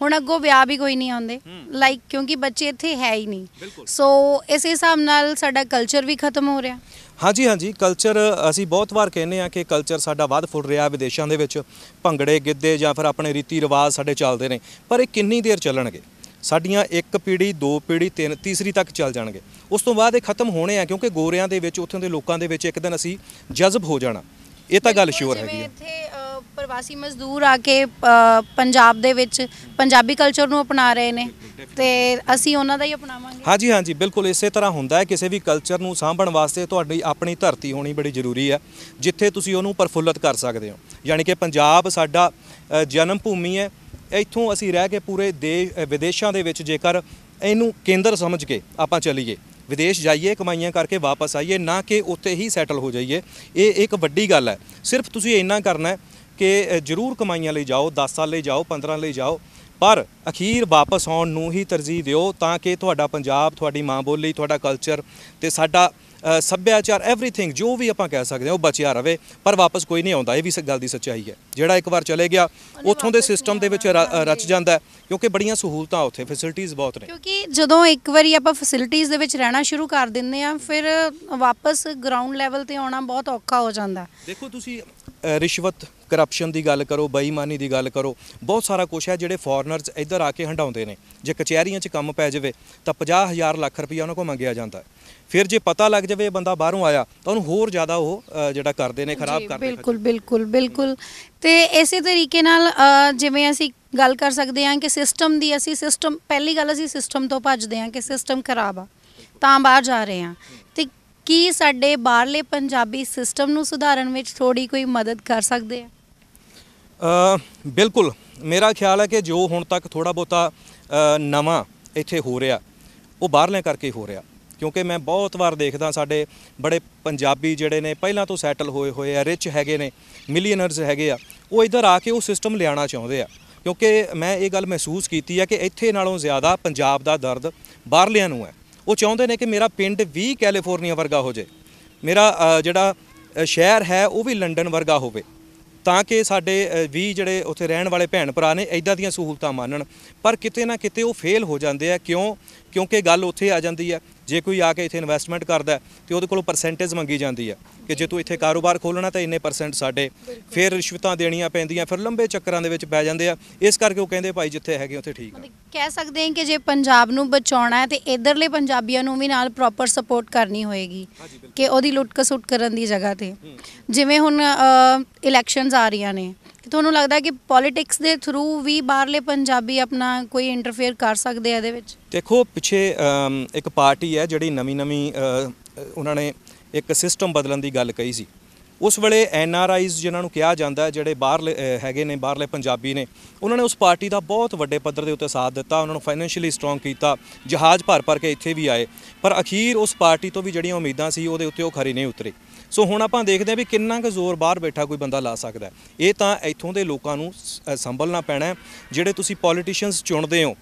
ਹੁਣ ਅੱਗੋਂ ਵਿਆਹ ਵੀ ਕੋਈ ਨਹੀਂ ਆਉਂਦੇ ਲਾਈਕ, ਕਿਉਂਕਿ ਬੱਚੇ ਇੱਥੇ ਹੈ ਹੀ ਨਹੀਂ। ਸੋ ਇਸ ਹਿਸਾਬ ਨਾਲ ਸਾਡਾ ਕਲਚਰ ਵੀ ਖਤਮ ਹੋ ਰਿਹਾ। ਹਾਂਜੀ ਹਾਂਜੀ, ਕਲਚਰ ਅਸੀਂ ਬਹੁਤ ਵਾਰ ਕਹਿੰਦੇ ਆ ਕਿ ਕਲਚਰ ਸਾਡਾ ਵੱਧ ਫੁੱਲ ਰਿਹਾ ਵਿਦੇਸ਼ਾਂ ਦੇ ਵਿੱਚ, ਭੰਗੜੇ ਗਿੱਧੇ ਜਾਂ ਫਿਰ ਆਪਣੇ ਰੀਤੀ ਰਿਵਾਜ ਸਾਡੇ ਚੱਲਦੇ ਨੇ, ਪਰ ਇਹ ਕਿੰਨੀ ਦੇਰ ਚੱਲਣਗੇ? ਸਾਡੀਆਂ ਇੱਕ ਪੀੜ੍ਹੀ, ਦੋ ਪੀੜ੍ਹੀ, ਤਿੰਨ, ਤੀਸਰੀ ਤੱਕ ਚੱਲ ਜਾਣਗੇ, ਉਸ ਤੋਂ ਬਾਅਦ ਇਹ ਖਤਮ ਹੋਣੇ ਆ, ਕਿਉਂਕਿ ਗੋਰਿਆਂ ਦੇ ਵਿੱਚ, ਉੱਥੋਂ ਦੇ ਲੋਕਾਂ ਦੇ ਵਿੱਚ ਇੱਕ ਦਿਨ ਅਸੀਂ ਜਜ਼ਬ ਹੋ ਜਾਣਾ, ਇਹ ਤਾਂ ਗੱਲ ਸ਼ੋਰ ਹੈਗੀ ਜਿਵੇਂ ਹੈ। ਇੱਥੇ ਪ੍ਰਵਾਸੀ ਮਜ਼ਦੂਰ ਆ ਕੇ ਪੰਜਾਬ ਦੇ ਵਿੱਚ ਪੰਜਾਬੀ ਕਲਚਰ ਨੂੰ ਅਪਣਾ ਰਹੇ ਨੇ, ਤੇ ਅਸੀਂ ਉਹਨਾਂ ਦਾ ਹੀ ਅਪਣਾਵਾਂਗੇ। ਹਾਂਜੀ ਹਾਂਜੀ, ਬਿਲਕੁਲ ਇਸੇ ਤਰ੍ਹਾਂ ਹੁੰਦਾ ਹੈ। ਕਿਸੇ ਵੀ ਕਲਚਰ ਨੂੰ ਸਾਂਭਣ ਵਾਸਤੇ ਤੁਹਾਡੀ ਆਪਣੀ ਧਰਤੀ ਹੋਣੀ ਬੜੀ ਜ਼ਰੂਰੀ ਹੈ, ਜਿੱਥੇ ਤੁਸੀਂ ਉਹਨੂੰ ਪ੍ਰਫੁੱਲਤ ਕਰ ਸਕਦੇ ਹੋ। ਯਾਨੀ ਕਿ ਪੰਜਾਬ ਸਾਡਾ ਜਨਮ ਭੂਮੀ ਹੈ, ਇੱਥੋਂ ਅਸੀਂ ਰਹਿ ਕੇ ਪੂਰੇ ਵਿਦੇਸ਼ਾਂ ਦੇ ਵਿੱਚ ਜੇਕਰ ਇਹਨੂੰ ਕੇਂਦਰ ਸਮਝ ਕੇ ਆਪਾਂ ਚੱਲੀਏ, ਵਿਦੇਸ਼ ਜਾਈਏ, ਕਮਾਈਆਂ ਕਰਕੇ ਵਾਪਸ ਆਈਏ, ਨਾ ਕਿ ਉੱਥੇ ਹੀ ਸੈਟਲ ਹੋ ਜਾਈਏ, ਇਹ ਇੱਕ ਵੱਡੀ ਗੱਲ ਹੈ। ਸਿਰਫ ਤੁਸੀਂ ਇੰਨਾ ਕਰਨਾ ਹੈ ਕਿ ਜ਼ਰੂਰ ਕਮਾਈਆਂ ਲਈ ਜਾਓ, 10 ਸਾਲ ਲਈ ਜਾਓ, 15 ਲਈ ਜਾਓ, ਪਰ ਅਖੀਰ ਵਾਪਸ ਆਉਣ ਨੂੰ ਹੀ ਤਰਜੀਹ ਦਿਓ, ਤਾਂ ਕਿ ਤੁਹਾਡਾ ਪੰਜਾਬ, ਤੁਹਾਡੀ ਮਾਂ ਬੋਲੀ, ਤੁਹਾਡਾ ਕਲਚਰ ਤੇ ਸਾਡਾ ਸੱਭਿਆਚਾਰ, ਐਵਰੀਥਿੰਗ ਜੋ ਵੀ ਆਪਾਂ ਕਹਿ ਸਕਦੇ ਹਾਂ, ਉਹ ਬਚਿਆ ਰਵੇ। ਪਰ ਵਾਪਸ ਕੋਈ ਨਹੀਂ ਆਉਂਦਾ, ਇਹ ਵੀ ਗੱਲ ਦੀ ਸੱਚਾਈ ਹੈ। ਜਿਹੜਾ ਇੱਕ ਵਾਰ ਚਲੇ ਗਿਆ ਉੱਥੋਂ ਦੇ ਸਿਸਟਮ ਦੇ ਵਿੱਚ ਰਚ ਜਾਂਦਾ, ਕਿਉਂਕਿ ਬੜੀਆਂ ਸਹੂਲਤਾਂ ਉੱਥੇ, ਫੈਸਿਲਿਟੀਜ਼ ਬਹੁਤ ਨੇ। ਕਿਉਂਕਿ ਜਦੋਂ ਇੱਕ ਵਾਰੀ ਆਪਾਂ ਫੈਸਿਲਿਟੀਜ਼ ਦੇ ਵਿੱਚ ਰਹਿਣਾ ਸ਼ੁਰੂ ਕਰ ਦਿੰਦੇ ਆ, ਫਿਰ ਵਾਪਸ ਗਰਾਊਂਡ ਲੈਵਲ ਤੇ ਆਉਣਾ ਬਹੁਤ ਔਖਾ ਹੋ ਜਾਂਦਾ। ਦੇਖੋ ਤੁਸੀਂ ਰਿਸ਼ਵਤ, ਕਰਪਸ਼ਨ ਦੀ ਗੱਲ ਕਰੋ, ਬੇਈਮਾਨੀ ਦੀ ਗੱਲ ਕਰੋ, ਬਹੁਤ ਸਾਰਾ ਕੁਛ ਹੈ ਜਿਹੜੇ ਫੋਰਨਰਸ ਇੱਧਰ ਆ ਕੇ ਹੰਡਾਉਂਦੇ ਨੇ। ਜੇ ਕਚਹਿਰੀਆਂ 'ਚ ਕੰਮ ਪੈ ਜਾਵੇ ਤਾਂ 50,000 ਲੱਖ ਰੁਪਈਆ ਉਹਨਾਂ ਕੋਲ ਮੰਗਿਆ ਜਾਂਦਾ। ਫਿਰ ਜੇ ਪਤਾ ਲੱਗ ਜਾਵੇ ਇਹ ਬੰਦਾ ਬਾਹਰੋਂ ਆਇਆ ਤਾਂ ਉਹਨੂੰ ਹੋਰ ਜ਼ਿਆਦਾ ਉਹ ਜਿਹੜਾ ਕਰਦੇ ਨੇ, ਖਰਾਬ ਕਰਦੇ ਨੇ। ਬਿਲਕੁਲ ਬਿਲਕੁਲ ਬਿਲਕੁਲ। ਤੇ ਇਸੇ ਤਰੀਕੇ ਨਾਲ ਜਿਵੇਂ ਅਸੀਂ ਗੱਲ ਕਰ ਸਕਦੇ ਹਾਂ ਕਿ ਸਿਸਟਮ ਦੀ, ਅਸੀਂ ਸਿਸਟਮ, ਪਹਿਲੀ ਗੱਲ ਅਸੀਂ ਸਿਸਟਮ ਤੋਂ ਭੱਜਦੇ ਹਾਂ ਕਿ ਸਿਸਟਮ ਖਰਾਬ ਆ ਤਾਂ ਬਾਹਰ ਜਾ ਰਹੇ ਹਾਂ, ਤੇ ਕੀ ਸਾਡੇ ਬਾਹਰਲੇ ਪੰਜਾਬੀ ਸਿਸਟਮ ਨੂੰ ਸੁਧਾਰਨ ਵਿੱਚ ਥੋੜੀ ਕੋਈ ਮਦਦ ਕਰ ਸਕਦੇ ਆ? ਬਿਲਕੁਲ, ਮੇਰਾ ਖਿਆਲ ਹੈ ਕਿ ਜੋ ਹੁਣ ਤੱਕ ਥੋੜਾ ਬਹੁਤਾ ਨਵਾਂ ਇੱਥੇ ਹੋ ਰਿਹਾ, ਉਹ ਬਾਹਰਲਿਆਂ ਕਰਕੇ ਹੋ ਰਿਹਾ। ਕਿਉਂਕਿ ਮੈਂ ਬਹੁਤ ਵਾਰ ਦੇਖਦਾ ਸਾਡੇ ਬੜੇ ਪੰਜਾਬੀ ਜਿਹੜੇ ਨੇ ਪਹਿਲਾਂ ਤੋਂ ਸੈਟਲ ਹੋਏ ਆ, ਰਿਚ ਹੈਗੇ ਨੇ, ਮਿਲੀਅਨਰਸ ਹੈਗੇ ਆ, ਉਹ ਇੱਧਰ ਆ ਕੇ ਉਹ ਸਿਸਟਮ ਲਿਆਉਣਾ ਚਾਹੁੰਦੇ ਆ। ਕਿਉਂਕਿ ਮੈਂ ਇਹ ਗੱਲ ਮਹਿਸੂਸ ਕੀਤੀ ਹੈ ਕਿ ਇੱਥੇ ਨਾਲੋਂ ਜ਼ਿਆਦਾ ਪੰਜਾਬ ਦਾ ਦਰਦ ਬਾਹਰਲਿਆਂ ਨੂੰ ਹੈ। ਉਹ ਚਾਹੁੰਦੇ ਨੇ ਕਿ ਮੇਰਾ ਪਿੰਡ ਵੀ ਕੈਲੀਫੋਰਨੀਆ ਵਰਗਾ ਹੋ ਜਾਏ, ਮੇਰਾ ਜਿਹੜਾ ਸ਼ਹਿਰ ਹੈ ਉਹ ਵੀ ਲੰਡਨ ਵਰਗਾ ਹੋਵੇ, ਤਾਂ ਕਿ ਸਾਡੇ ਵੀ ਜਿਹੜੇ ਉੱਥੇ ਰਹਿਣ ਵਾਲੇ ਭੈਣ ਭਰਾ ਨੇ ਇੱਦਾਂ ਦੀਆਂ ਸਹੂਲਤਾਂ ਮੰਨਣ। ਪਰ ਕਿਤੇ ਨਾ ਕਿਤੇ ਉਹ ਫੇਲ ਹੋ ਜਾਂਦੇ ਆ। ਕਿਉਂਕਿ ਗੱਲ ਉੱਥੇ ਆ ਜਾਂਦੀ ਹੈ, ਜੇ ਕੋਈ ਆ ਕੇ ਇੱਥੇ ਇਨਵੈਸਟਮੈਂਟ ਕਰਦਾ ਤੇ ਉਹਦੇ ਕੋਲੋਂ ਪਰਸੈਂਟੇਜ ਮੰਗੀ ਜਾਂਦੀ ਹੈ ਕਿ ਜੇ ਤੂੰ ਇੱਥੇ ਕਾਰੋਬਾਰ ਖੋਲ੍ਹਣਾ ਤਾਂ ਇੰਨੇ % ਸਾਡੇ, ਫਿਰ ਰਿਸ਼ਵਤਾਂ ਦੇਣੀਆਂ ਪੈਂਦੀਆਂ, ਫਿਰ ਲੰਬੇ ਚੱਕਰਾਂ ਦੇ ਵਿੱਚ ਪੈ ਜਾਂਦੇ ਆ। ਇਸ ਕਰਕੇ ਉਹ ਕਹਿੰਦੇ ਭਾਈ ਜਿੱਥੇ ਹੈਗੇ ਉੱਥੇ ਠੀਕ ਆ। ਕਹਿ ਸਕਦੇ ਹਾਂ ਕਿ ਜੇ ਪੰਜਾਬ ਨੂੰ ਬਚਾਉਣਾ ਹੈ ਤੇ ਇਧਰਲੇ ਪੰਜਾਬੀਆਂ ਨੂੰ ਵੀ ਨਾਲ ਪ੍ਰੋਪਰ ਸਪੋਰਟ ਕਰਨੀ ਹੋਏਗੀ, ਕਿ ਉਹਦੀ ਲੁੱਟ ਖਸੁੱਟ ਕਰਨ ਦੀ ਜਗ੍ਹਾ ਤੇ। ਜਿਵੇਂ ਹੁਣ ਇਲੈਕਸ਼ਨਸ ਆ ਰਹੀਆਂ ਨੇ, ਤੁਹਾਨੂੰ ਲੱਗਦਾ ਕਿ ਪੋਲਿਟਿਕਸ ਦੇ ਥਰੂ ਵੀ ਬਾਹਰਲੇ ਪੰਜਾਬੀ ਆਪਣਾ ਕੋਈ ਇੰਟਰਫੇਅਰ ਕਰ ਸਕਦੇ ਆ ਇਹਦੇ ਵਿੱਚ? ਦੇਖੋ ਪਿੱਛੇ ਇੱਕ ਪਾਰਟੀ ਹੈ ਜਿਹੜੀ ਨਵੀਂ ਉਹਨਾਂ ਨੇ ਇੱਕ ਸਿਸਟਮ ਬਦਲਣ ਦੀ ਗੱਲ ਕਹੀ ਸੀ। ਉਸ ਵੇਲੇ NRIs ਜਿਨ੍ਹਾਂ ਨੂੰ ਕਿਹਾ ਜਾਂਦਾ, ਜਿਹੜੇ ਬਾਹਰਲੇ ਹੈਗੇ ਨੇ, ਬਾਹਰਲੇ ਪੰਜਾਬੀ ਨੇ, ਉਹਨਾਂ ਨੇ ਉਸ ਪਾਰਟੀ ਦਾ ਬਹੁਤ ਵੱਡੇ ਪੱਧਰ ਦੇ ਉੱਤੇ ਸਾਥ ਦਿੱਤਾ, ਉਹਨਾਂ ਨੂੰ ਫਾਈਨੈਂਸ਼ੀਅਲੀ ਸਟਰੋਂਗ ਕੀਤਾ, ਜਹਾਜ਼ ਭਰ ਕੇ ਇੱਥੇ ਵੀ ਆਏ। ਪਰ ਅਖੀਰ ਉਸ ਪਾਰਟੀ ਤੋਂ ਵੀ ਜਿਹੜੀਆਂ ਉਮੀਦਾਂ ਸੀ ਉਹਦੇ ਉੱਤੇ ਉਹ ਖਰੀ ਨਹੀਂ ਉਤਰੇ। ਸੋ ਹੁਣ ਆਪਾਂ ਦੇਖਦੇ ਹਾਂ ਵੀ ਕਿੰਨਾ ਕੁ ਜ਼ੋਰ ਬਾਹਰ ਬੈਠਾ ਕੋਈ ਬੰਦਾ ਲਾ ਸਕਦਾ। ਇਹ ਤਾਂ ਇੱਥੋਂ ਦੇ ਲੋਕਾਂ ਨੂੰ ਸੰਭਲਣਾ ਪੈਣਾ। ਜਿਹੜੇ ਤੁਸੀਂ ਪੋਲੀਟੀਸ਼ੀਅਨਸ ਚੁਣਦੇ ਹੋ,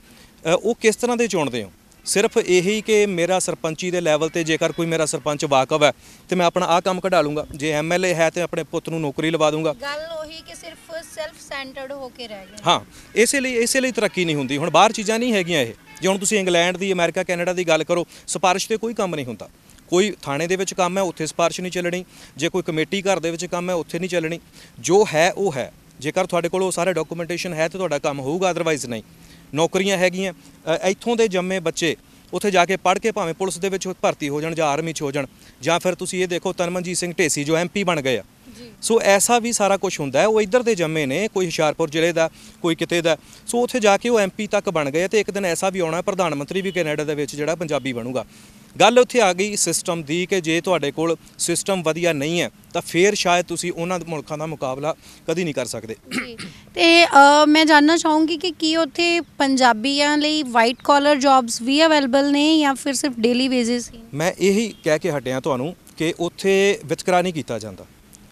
ਉਹ ਕਿਸ ਤਰ੍ਹਾਂ ਦੇ ਚੁਣਦੇ ਹੋ? ਸਿਰਫ ਇਹੀ ਕਿ ਮੇਰਾ ਸਰਪੰਚੀ ਦੇ ਲੈਵਲ ਤੇ ਜੇਕਰ ਕੋਈ ਮੇਰਾ ਸਰਪੰਚ ਵਾਕਫ ਹੈ ਤੇ ਮੈਂ ਆਪਣਾ ਆਹ ਕੰਮ ਕਢਾ ਲੂੰਗਾ, ਜੇ MLA ਹੈ ਤੇ ਆਪਣੇ ਪੁੱਤ ਨੂੰ ਨੌਕਰੀ ਲਵਾ ਦੂੰਗਾ। ਗੱਲ ਉਹੀ ਕਿ ਸਿਰਫ ਸੈਲਫ ਸੈਂਟਰਡ ਹੋ ਕੇ ਰਹਿ ਗਏ। ਹਾਂ, ਇਸੇ ਲਈ ਤਰੱਕੀ ਨਹੀਂ ਹੁੰਦੀ। ਹੁਣ ਬਾਹਰ ਚੀਜ਼ਾਂ ਨਹੀਂ ਹੈਗੀਆਂ ਇਹ। ਜੇ ਹੁਣ ਤੁਸੀਂ ਇੰਗਲੈਂਡ ਦੀ, ਅਮਰੀਕਾ, ਕੈਨੇਡਾ ਦੀ ਗੱਲ ਕਰੋ, ਸਿਫਾਰਿਸ਼ ਤੇ ਕੋਈ ਕੰਮ ਨਹੀਂ ਹੁੰਦਾ। ਕੋਈ ਥਾਣੇ ਦੇ ਵਿੱਚ ਕੰਮ ਹੈ ਉੱਥੇ ਸਿਫਾਰਿਸ਼ ਨਹੀਂ ਚੱਲਣੀ, ਜੇ ਕੋਈ ਕਮੇਟੀ ਘਰ ਦੇ ਵਿੱਚ ਕੰਮ ਹੈ ਉੱਥੇ ਨਹੀਂ ਚੱਲਣੀ। ਜੋ ਹੈ ਉਹ ਹੈ। ਜੇਕਰ ਤੁਹਾਡੇ ਕੋਲ ਉਹ ਸਾਰੇ ਡਾਕੂਮੈਂਟੇਸ਼ਨ ਹੈ ਤੇ ਤੁਹਾਡਾ ਕੰਮ ਹੋਊਗਾ, ਅਦਰਵਾਈਜ਼ ਨਹੀਂ। ਨੌਕਰੀਆਂ ਹੈਗੀਆਂ, ਇੱਥੋਂ ਦੇ ਜੰਮੇ ਬੱਚੇ ਉੱਥੇ ਜਾ ਕੇ ਪੜ੍ਹ ਕੇ ਭਾਵੇਂ ਪੁਲਿਸ ਦੇ ਵਿੱਚ ਭਰਤੀ ਹੋ ਜਾਣ ਜਾਂ ਆਰਮੀ 'ਚ ਹੋ ਜਾਣ, ਜਾਂ ਫਿਰ ਤੁਸੀਂ ਇਹ ਦੇਖੋ ਤਨਮਨਜੀਤ ਸਿੰਘ ਢੇਸੀ ਜੋ MP ਬਣ ਗਏ ਆ। ਸੋ ਐਸਾ ਵੀ ਸਾਰਾ ਕੁਝ ਹੁੰਦਾ ਹੈ। ਉਹ ਇੱਧਰ ਦੇ ਜੰਮੇ ਨੇ, ਕੋਈ ਹੁਸ਼ਿਆਰਪੁਰ ਜ਼ਿਲ੍ਹੇ ਦਾ, ਕੋਈ ਕਿਤੇ ਦਾ। ਸੋ ਉੱਥੇ ਜਾ ਕੇ ਉਹ MP ਤੱਕ ਬਣ ਗਏ ਤੇ ਇੱਕ ਦਿਨ ਐਸਾ ਵੀ ਆਉਣਾ ਪ੍ਰਧਾਨ ਮੰਤਰੀ ਵੀ ਕੈਨੇਡਾ ਦੇ ਵਿੱਚ ਜਿਹੜਾ ਪੰਜਾਬੀ ਬਣੂਗਾ। ਗੱਲ ਉੱਥੇ ਆ ਗਈ ਸਿਸਟਮ ਦੀ ਕਿ ਜੇ ਤੁਹਾਡੇ ਕੋਲ ਸਿਸਟਮ ਵਧੀਆ ਨਹੀਂ ਹੈ ਤਾਂ ਫਿਰ ਸ਼ਾਇਦ ਤੁਸੀਂ ਉਹਨਾਂ ਮੁਲਕਾਂ ਦਾ ਮੁਕਾਬਲਾ ਕਦੀ ਨਹੀਂ ਕਰ ਸਕਦੇ। ਤੇ ਮੈਂ ਜਾਣਨਾ ਚਾਹੂੰਗੀ ਕਿ ਕੀ ਉੱਥੇ ਪੰਜਾਬੀਆਂ ਲਈ ਵਾਈਟ ਕਾਲਰ ਜੌਬਸ ਵੀ ਅਵੇਲੇਬਲ ਨੇ ਜਾਂ ਫਿਰ ਸਿਰਫ ਡੇਲੀ ਵੇਜਸ ਹੀ? ਮੈਂ ਇਹੀ ਕਹਿ ਕੇ ਹਟਿਆ ਤੁਹਾਨੂੰ ਕਿ ਉੱਥੇ ਵਿਤਕਰਾ ਨਹੀਂ ਕੀਤਾ ਜਾਂਦਾ।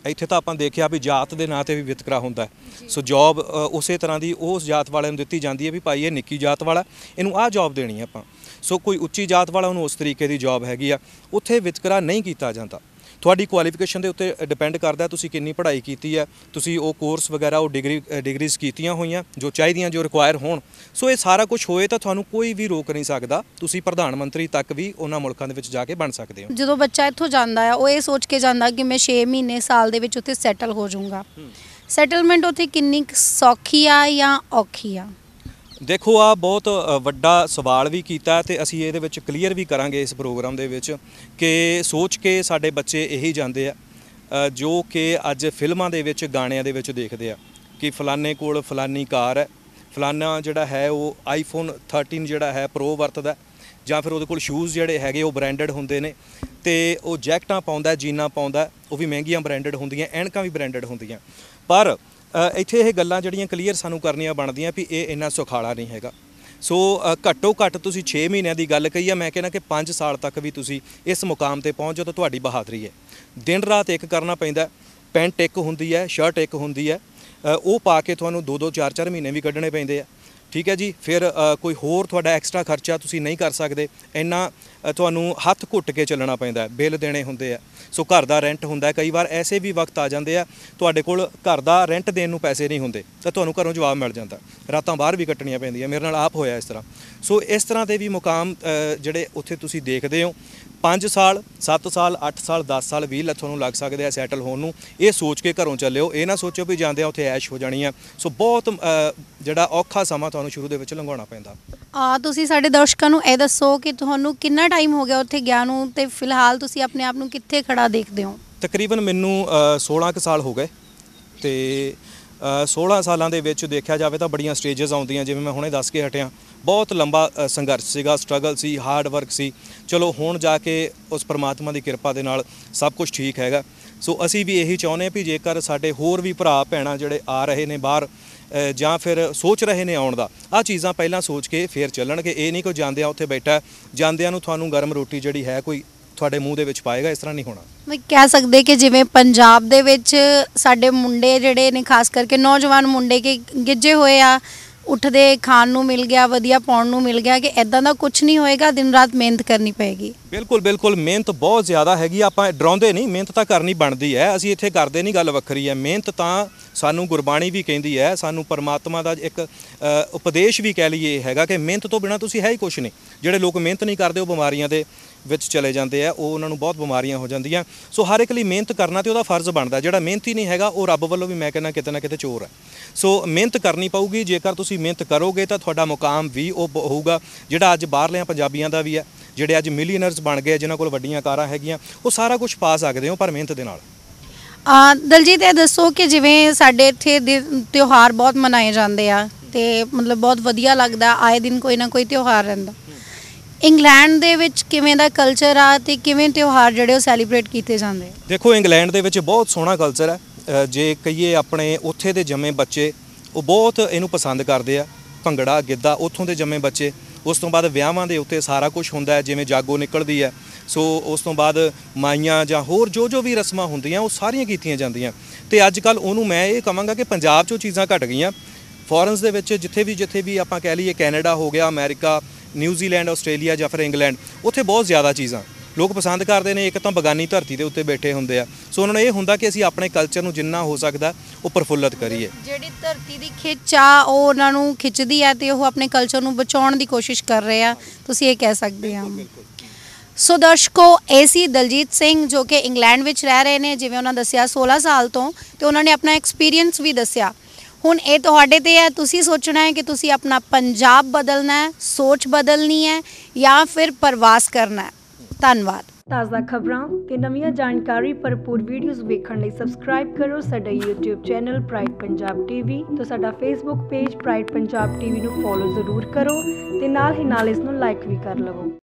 ਇੱਥੇ ਤਾਂ ਆਪਾਂ ਦੇਖਿਆ ਵੀ ਜਾਤ ਦੇ ਨਾਂ 'ਤੇ ਵੀ ਵਿਤਕਰਾ ਹੁੰਦਾ। ਸੋ ਜੌਬ ਉਸੇ ਤਰ੍ਹਾਂ ਦੀ ਉਸ ਜਾਤ ਵਾਲਿਆਂ ਨੂੰ ਦਿੱਤੀ ਜਾਂਦੀ ਹੈ ਵੀ ਭਾਈ ਇਹ ਨਿੱਕੀ ਜਾਤ ਵਾਲਾ, ਇਹਨੂੰ ਆਹ ਜੌਬ ਦੇਣੀ ਹੈ ਆਪਾਂ। ਸੋ ਕੋਈ ਉੱਚੀ ਜਾਤ ਵਾਲਾ ਉਹਨੂੰ ਉਸ ਤਰੀਕੇ ਦੀ ਜੌਬ ਹੈਗੀ ਆ। ਉੱਥੇ ਵਿਤਕਰਾ ਨਹੀਂ ਕੀਤਾ ਜਾਂਦਾ। ਤੁਹਾਡੀ ਕੁਆਲੀਫਿਕੇਸ਼ਨ ਦੇ ਉੱਤੇ ਡਿਪੈਂਡ ਕਰਦਾ ਤੁਸੀਂ ਕਿੰਨੀ ਪੜ੍ਹਾਈ ਕੀਤੀ ਹੈ, ਤੁਸੀਂ ਉਹ ਕੋਰਸ ਵਗੈਰਾ ਉਹ ਡਿਗਰੀਜ਼ ਕੀਤੀਆਂ ਹੋਈਆਂ ਜੋ ਚਾਹੀਦੀਆਂ, ਜੋ ਰਿਕੁਆਇਰ ਹੋਣ। ਸੋ ਇਹ ਸਾਰਾ ਕੁਝ ਹੋਏ ਤਾਂ ਤੁਹਾਨੂੰ ਕੋਈ ਵੀ ਰੋਕ ਨਹੀਂ ਸਕਦਾ, ਤੁਸੀਂ ਪ੍ਰਧਾਨ ਮੰਤਰੀ ਤੱਕ ਵੀ ਉਹਨਾਂ ਮੁਲਕਾਂ ਦੇ ਵਿੱਚ ਜਾ ਕੇ ਬਣ ਸਕਦੇ ਹੋ। ਜਦੋਂ ਬੱਚਾ ਇੱਥੋਂ ਜਾਂਦਾ ਆ ਉਹ ਇਹ ਸੋਚ ਕੇ ਜਾਂਦਾ ਕਿ ਮੈਂ 6 ਮਹੀਨੇ ਸਾਲ ਦੇ ਵਿੱਚ ਉੱਥੇ ਸੈਟਲ ਹੋ ਜਾਊਂਗਾ, ਸੈਟਲਮੈਂਟ ਉੱਥੇ ਕਿੰਨੀ ਸੌਖੀ ਆ ਜਾਂ ਔਖੀ ਆ? ਦੇਖੋ, ਆ ਬਹੁਤ ਵੱਡਾ ਸਵਾਲ ਵੀ ਕੀਤਾ ਤੇ ਅਸੀਂ ਇਹਦੇ ਵਿੱਚ ਕਲੀਅਰ ਵੀ ਕਰਾਂਗੇ ਇਸ ਪ੍ਰੋਗਰਾਮ ਦੇ ਵਿੱਚ ਕਿ ਸੋਚ ਕੇ ਸਾਡੇ ਬੱਚੇ ਇਹੀ ਜਾਂਦੇ ਆ ਜੋ ਕਿ ਅੱਜ ਫਿਲਮਾਂ ਦੇ ਵਿੱਚ ਗਾਣਿਆਂ ਦੇ ਵਿੱਚ ਦੇਖਦੇ ਆ ਕਿ ਫਲਾਣੇ ਕੋਲ ਫਲਾਨੀ ਕਾਰ ਹੈ, ਫਲਾਨਾ ਜਿਹੜਾ ਹੈ ਉਹ ਆਈਫੋਨ 13 ਜਿਹੜਾ ਹੈ ਪ੍ਰੋ ਵਰਤਦਾ, ਜਾਂ ਫਿਰ ਉਹਦੇ ਕੋਲ ਸ਼ੂਜ਼ ਜਿਹੜੇ ਹੈਗੇ ਉਹ ਬ੍ਰਾਂਡਡ ਹੁੰਦੇ ਨੇ, ਤੇ ਉਹ ਜੈਕਟਾਂ ਪਾਉਂਦਾ, ਜੀਨਾਂ ਪਾਉਂਦਾ, ਉਹ ਵੀ ਮਹਿੰਗੀਆਂ ਬ੍ਰਾਂਡਡ ਹੁੰਦੀਆਂ, ਐਨਕਾਂ ਵੀ ਬ੍ਰਾਂਡਡ ਹੁੰਦੀਆਂ। ਪਰ ਇੱਥੇ ਇਹ ਗੱਲਾਂ ਜਿਹੜੀਆਂ ਕਲੀਅਰ ਸਾਨੂੰ ਕਰਨੀਆਂ ਬਣਦੀਆਂ ਵੀ ਇਹ ਇੰਨਾ ਸੁਖਾਲਾ ਨਹੀਂ ਹੈਗਾ। ਸੋ ਘੱਟੋ ਘੱਟ ਤੁਸੀਂ 6 ਮਹੀਨਿਆਂ ਦੀ ਗੱਲ ਕਹੀ ਆ, ਮੈਂ ਕਹਿੰਦਾ ਕਿ 5 ਸਾਲ ਤੱਕ ਵੀ ਤੁਸੀਂ ਇਸ ਮੁਕਾਮ ਤੇ ਪਹੁੰਚ ਜਾਓ ਤਾਂ ਤੁਹਾਡੀ ਬਹਾਦਰੀ ਹੈ। ਦਿਨ ਰਾਤ ਇੱਕ ਕਰਨਾ ਪੈਂਦਾ, ਪੈਂਟ ਇੱਕ ਹੁੰਦੀ ਹੈ, ਸ਼ਰਟ ਇੱਕ ਹੁੰਦੀ ਹੈ, ਉਹ ਪਾ ਕੇ ਤੁਹਾਨੂੰ 2-2 4-4 ਮਹੀਨੇ ਵੀ ਕੱਢਣੇ ਪੈਂਦੇ ਆ। ਠੀਕ ਹੈ ਜੀ। ਫਿਰ ਕੋਈ ਹੋਰ ਤੁਹਾਡਾ ਐਕਸਟਰਾ ਖਰਚਾ ਤੁਸੀਂ ਨਹੀਂ ਕਰ ਸਕਦੇ, ਇੰਨਾ ਤੁਹਾਨੂੰ ਹੱਥ ਘੁੱਟ ਕੇ ਚੱਲਣਾ ਪੈਂਦਾ, ਬਿੱਲ ਦੇਣੇ ਹੁੰਦੇ ਆ। ਸੋ ਘਰ ਦਾ ਰੈਂਟ ਹੁੰਦਾ, ਕਈ ਵਾਰ ਐਸੇ ਵੀ ਵਕਤ ਆ ਜਾਂਦੇ ਆ ਤੁਹਾਡੇ ਕੋਲ ਘਰ ਦਾ ਰੈਂਟ ਦੇਣ ਨੂੰ ਪੈਸੇ ਨਹੀਂ ਹੁੰਦੇ ਤਾਂ ਤੁਹਾਨੂੰ ਘਰੋਂ ਜਵਾਬ ਮਿਲ ਜਾਂਦਾ, ਰਾਤਾਂ ਬਾਹਰ ਵੀ ਕੱਟਣੀਆਂ ਪੈਂਦੀਆਂ, ਮੇਰੇ ਨਾਲ ਆਪ ਹੋਇਆ ਇਸ ਤਰ੍ਹਾਂ। ਸੋ ਇਸ ਤਰ੍ਹਾਂ ਦੇ ਵੀ ਮੁਕਾਮ ਜਿਹੜੇ ਉੱਥੇ ਤੁਸੀਂ ਦੇਖਦੇ ਹੋ, 5 ਸਾਲ 7 ਸਾਲ 8 ਸਾਲ 10 ਸਾਲ 20 ਲੱਖ ਤੁਹਾਨੂੰ ਲੱਗ ਸਕਦੇ ਆ ਸੈਟਲ ਹੋਣ ਨੂੰ। ਇਹ ਸੋਚ ਕੇ ਘਰੋਂ ਚੱਲਿਓ, ਇਹ ਨਾ ਸੋਚੋ ਵੀ ਜਾਂਦੇ ਆ ਉੱਥੇ ਐਸ਼ ਹੋ ਜਾਣੀ ਆ। ਸੋ ਬਹੁਤ ਜਿਹੜਾ ਔਖਾ ਸਮਾਂ ਤੁਹਾਨੂੰ ਸ਼ੁਰੂ ਦੇ ਵਿੱਚ ਲੰਘਾਉਣਾ ਪੈਂਦਾ। ਤੁਸੀਂ ਸਾਡੇ ਦਰਸ਼ਕਾਂ ਨੂੰ ਇਹ ਦੱਸੋ ਕਿ ਤੁਹਾਨੂੰ ਕਿੰਨਾ ਟਾਈਮ ਹੋ ਗਿਆ ਉੱਥੇ ਗਿਆ ਨੂੰ, ਤੇ ਫਿਲਹਾਲ ਤੁਸੀਂ ਆਪਣੇ ਆਪ ਨੂੰ ਕਿੱਥੇ ਖੜਾ ਦੇਖਦੇ ਹੋ? ਤਕਰੀਬਨ ਮੈਨੂੰ 16 ਕੁ ਸਾਲ ਹੋ ਗਏ, ਤੇ 16 ਸਾਲਾਂ ਦੇ ਵਿੱਚ ਦੇਖਿਆ ਜਾਵੇ ਤਾਂ ਬੜੀਆਂ ਸਟੇਜਸ ਆਉਂਦੀਆਂ, ਜਿਵੇਂ ਮੈਂ ਹੁਣੇ ਦੱਸ ਕੇ ਹਟਿਆ। ਬਹੁਤ ਲੰਬਾ ਸੰਘਰਸ਼ ਸੀਗਾ, ਸਟਰਗਲ ਸੀ, ਹਾਰਡ ਵਰਕ ਸੀ। ਚਲੋ ਹੁਣ ਜਾ ਕੇ ਉਸ ਪਰਮਾਤਮਾ ਦੀ ਕਿਰਪਾ ਦੇ ਨਾਲ ਸਭ ਕੁਝ ਠੀਕ ਹੈਗਾ। ਸੋ ਅਸੀਂ ਵੀ ਇਹੀ ਚਾਹੁੰਦੇ ਹਾਂ ਵੀ ਜੇਕਰ ਸਾਡੇ ਹੋਰ ਵੀ ਭਰਾ ਭੈਣਾਂ ਜਿਹੜੇ ਆ ਰਹੇ ਨੇ ਬਾਹਰ ਜਾਂ ਫਿਰ ਸੋਚ ਰਹੇ ਨੇ ਆਉਣ ਦਾ, ਆਹ ਚੀਜ਼ਾਂ ਪਹਿਲਾਂ ਸੋਚ ਕੇ ਫਿਰ ਚੱਲਣਗੇ। ਇਹ ਨਹੀਂ ਕੋਈ ਜਾਂਦਿਆਂ ਉੱਥੇ ਬੈਠਾ, ਜਾਂਦਿਆਂ ਨੂੰ ਤੁਹਾਨੂੰ ਗਰਮ ਰੋਟੀ ਜਿਹੜੀ ਹੈ ਕੋਈ ਤੁਹਾਡੇ ਮੂੰਹ ਦੇ ਵਿੱਚ ਪਾਏਗਾ, ਇਸ ਤਰ੍ਹਾਂ ਨਹੀਂ ਹੋਣਾ। ਮੈਂ ਕਹਿ ਸਕਦੇ ਕਿ ਜਿਵੇਂ ਪੰਜਾਬ ਦੇ ਵਿੱਚ ਸਾਡੇ ਮੁੰਡੇ ਜਿਹੜੇ ਨੇ, ਖਾਸ ਕਰਕੇ ਨੌਜਵਾਨ ਮੁੰਡੇ ਕਿ ਗਿੱਜੇ ਹੋਏ ਆ, ਉੱਠਦੇ ਖਾਣ ਨੂੰ ਮਿਲ ਗਿਆ, ਵਧੀਆ ਪਾਉਣ ਨੂੰ ਮਿਲ ਗਿਆ, ਕਿ ਐਦਾਂ ਦਾ ਕੁਝ ਨਹੀਂ ਹੋਏਗਾ, ਦਿਨ ਰਾਤ ਮਿਹਨਤ ਕਰਨੀ ਪਏਗੀ। ਬਿਲਕੁਲ ਬਿਲਕੁਲ, ਮਿਹਨਤ ਬਹੁਤ ਜ਼ਿਆਦਾ ਹੈਗੀ। ਆਪਾਂ ਡਰਾਉਂਦੇ ਨਹੀਂ, ਮਿਹਨਤ ਤਾਂ ਕਰਨੀ ਬਣਦੀ ਹੈ। ਅਸੀਂ ਇੱਥੇ ਕਰਦੇ ਨਹੀਂ, ਗੱਲ ਵੱਖਰੀ ਹੈ। ਮਿਹਨਤ ਤਾਂ ਸਾਨੂੰ ਗੁਰਬਾਣੀ ਵੀ ਕਹਿੰਦੀ ਹੈ, ਸਾਨੂੰ ਪਰਮਾਤਮਾ ਦਾ ਇੱਕ ਉਪਦੇਸ਼ ਵੀ ਕਹਿ ਲਈਏ ਹੈਗਾ ਕਿ ਮਿਹਨਤ ਤੋਂ ਬਿਨਾਂ ਤੁਸੀਂ ਹੈ ਹੀ ਕੁਛ ਨਹੀਂ। ਜਿਹੜੇ ਲੋਕ ਮਿਹਨਤ ਨਹੀਂ ਕਰਦੇ ਉਹ ਬਿਮਾਰੀਆਂ ਦੇ ਵਿੱਚ ਚਲੇ ਜਾਂਦੇ ਆ, ਉਹ ਉਹਨਾਂ ਨੂੰ ਬਹੁਤ ਬਿਮਾਰੀਆਂ ਹੋ ਜਾਂਦੀਆਂ। ਸੋ ਹਰ ਇੱਕ ਲਈ ਮਿਹਨਤ ਕਰਨਾ ਤੇ ਉਹਦਾ ਫਰਜ਼ ਬਣਦਾ। ਜਿਹੜਾ ਮਿਹਨਤੀ ਨਹੀਂ ਹੈਗਾ ਉਹ ਰੱਬ ਵੱਲੋਂ ਵੀ ਮੈਂ ਕਹਿੰਦਾ ਕਿਤੇ ਨਾ ਕਿਤੇ ਚੋਰ ਹੈ। ਸੋ ਮਿਹਨਤ ਕਰਨੀ ਪਊਗੀ। ਜੇਕਰ ਤੁਸੀਂ ਮਿਹਨਤ ਕਰੋਗੇ ਤਾਂ ਤੁਹਾਡਾ ਮੁਕਾਮ ਵੀ ਉਹ ਹੋਊਗਾ ਜਿਹੜਾ ਅੱਜ ਬਾਹਰਲਿਆਂ ਪੰਜਾਬੀਆਂ ਦਾ ਵੀ ਹੈ, ਜਿਹੜੇ ਅੱਜ ਮਿਲੀਅਨਰਸ ਬਣ ਗਏ, ਜਿਨ੍ਹਾਂ ਕੋਲ ਵੱਡੀਆਂ ਕਾਰਾਂ ਹੈਗੀਆਂ, ਉਹ ਸਾਰਾ ਕੁਝ ਪਾ ਸਕਦੇ ਹੋ ਪਰ ਮਿਹਨਤ ਦੇ ਨਾਲ। ਦਲਜੀਤ, ਇਹ ਦੱਸੋ ਕਿ ਜਿਵੇਂ ਸਾਡੇ ਇੱਥੇ ਦੇ ਤਿਉਹਾਰ ਬਹੁਤ ਮਨਾਏ ਜਾਂਦੇ ਆ ਤੇ ਮਤਲਬ ਬਹੁਤ ਵਧੀਆ ਲੱਗਦਾ, ਆਏ ਦਿਨ ਕੋਈ ਨਾ ਕੋਈ ਤਿਉਹਾਰ ਰਹਿੰਦਾ। ਇੰਗਲੈਂਡ ਦੇ ਵਿੱਚ ਕਿਵੇਂ ਦਾ ਕਲਚਰ ਆ ਤੇ ਕਿਵੇਂ ਤਿਉਹਾਰ ਜਿਹੜੇ ਉਹ ਸੈਲੀਬ੍ਰੇਟ ਕੀਤੇ ਜਾਂਦੇ? ਦੇਖੋ, ਇੰਗਲੈਂਡ ਦੇ ਵਿੱਚ ਬਹੁਤ ਸੋਹਣਾ ਕਲਚਰ ਹੈ। ਜੇ ਕਹੀਏ ਆਪਣੇ ਉੱਥੇ ਦੇ ਜੰਮੇ ਬੱਚੇ ਉਹ ਬਹੁਤ ਇਹਨੂੰ ਪਸੰਦ ਕਰਦੇ ਆ, ਭੰਗੜਾ ਗਿੱਧਾ। ਉੱਥੋਂ ਦੇ ਜੰਮੇ ਬੱਚੇ, ਉਸ ਤੋਂ ਬਾਅਦ ਵਿਆਹਾਂ ਦੇ ਉੱਤੇ ਸਾਰਾ ਕੁਝ ਹੁੰਦਾ ਹੈ, ਜਿਵੇਂ ਜਾਗੋ ਨਿਕਲਦੀ ਹੈ। ਸੋ ਉਸ ਤੋਂ ਬਾਅਦ ਮਾਈਆਂ ਜਾਂ ਹੋਰ ਜੋ ਵੀ ਰਸਮਾਂ ਹੁੰਦੀਆਂ ਉਹ ਸਾਰੀਆਂ ਕੀਤੀਆਂ ਜਾਂਦੀਆਂ। ਤੇ ਅੱਜ ਕੱਲ੍ਹ ਉਹਨੂੰ ਮੈਂ ਇਹ ਕਹਾਂਗਾ ਕਿ ਪੰਜਾਬ 'ਚੋਂ ਚੀਜ਼ਾਂ ਘਟ ਗਈਆਂ। ਫੋਰਨਸ ਦੇ ਵਿੱਚ ਜਿੱਥੇ ਵੀ ਆਪਾਂ ਕਹਿ ਲਈਏ, ਕੈਨੇਡਾ ਹੋ ਗਿਆ, ਅਮਰੀਕਾ, ਨਿਊਜ਼ੀਲੈਂਡ, ਆਸਟ੍ਰੇਲੀਆ ਜਾਂ ਫਿਰ ਇੰਗਲੈਂਡ, ਉੱਥੇ ਬਹੁਤ ਜ਼ਿਆਦਾ ਚੀਜ਼ਾਂ ਲੋਕ ਪਸੰਦ ਕਰਦੇ ਨੇ। ਇੱਕ ਤਾਂ ਬਗਾਨੀ ਧਰਤੀ ਦੇ ਉੱਤੇ ਬੈਠੇ ਹੁੰਦੇ ਆ, ਸੋ ਉਹਨਾਂ ਨੂੰ ਇਹ ਹੁੰਦਾ ਕਿ ਅਸੀਂ ਆਪਣੇ ਕਲਚਰ ਨੂੰ ਜਿੰਨਾ ਹੋ ਸਕਦਾ ਉਹ ਪ੍ਰਫੁੱਲਤ ਕਰੀਏ। ਜਿਹੜੀ ਧਰਤੀ ਦੀ ਖਿੱਚ ਆ ਉਹ ਉਹਨਾਂ ਨੂੰ ਖਿੱਚਦੀ ਆ ਤੇ ਉਹ ਆਪਣੇ ਕਲਚਰ ਨੂੰ ਬਚਾਉਣ ਦੀ ਕੋਸ਼ਿਸ਼ ਕਰ ਰਹੇ ਆ, ਤੁਸੀਂ ਇਹ ਕਹਿ ਸਕਦੇ ਆ। ਸੋ ਦਰਸ਼ਕੋ, ਇਹ ਸੀ ਦਲਜੀਤ ਸਿੰਘ ਜੋ ਕਿ ਇੰਗਲੈਂਡ ਵਿੱਚ ਰਹਿ ਰਹੇ ਨੇ, ਜਿਵੇਂ ਉਹਨਾਂ ਦੱਸਿਆ 16 ਸਾਲ ਤੋਂ, ਤੇ ਉਹਨਾਂ ਨੇ ਆਪਣਾ ਐਕਸਪੀਰੀਅੰਸ ਵੀ ਦੱਸਿਆ। ਹੁਣ ਇਹ ਤੁਹਾਡੇ ਤੇ ਹੈ, ਤੁਸੀਂ ਸੋਚਣਾ ਹੈ ਕਿ ਤੁਸੀਂ ਆਪਣਾ ਪੰਜਾਬ ਬਦਲਣਾ ਹੈ, ਸੋਚ ਬਦਲਣੀ ਹੈ ਜਾਂ ਫਿਰ ਪ੍ਰਵਾਸ ਕਰਨਾ ਹੈ। ਧੰਨਵਾਦ। ਤਾਜ਼ਾ ਖਬਰਾਂ ਤੇ ਨਵੀਆਂ ਜਾਣਕਾਰੀ ਭਰਪੂਰ ਵੀਡੀਓਜ਼ ਵੇਖਣ ਲਈ ਸਬਸਕ੍ਰਾਈਬ ਕਰੋ ਸਾਡਾ YouTube channel pride Punjab TV ਤੇ ਸਾਡਾ Facebook page pride Punjab TV ਨੂੰ ਫੋਲੋ ਜ਼ਰੂਰ ਕਰੋ ਤੇ ਨਾਲ ਹੀ ਨਾਲ ਇਸ ਨੂੰ ਲਾਈਕ ਵੀ ਕਰ ਲਵੋ।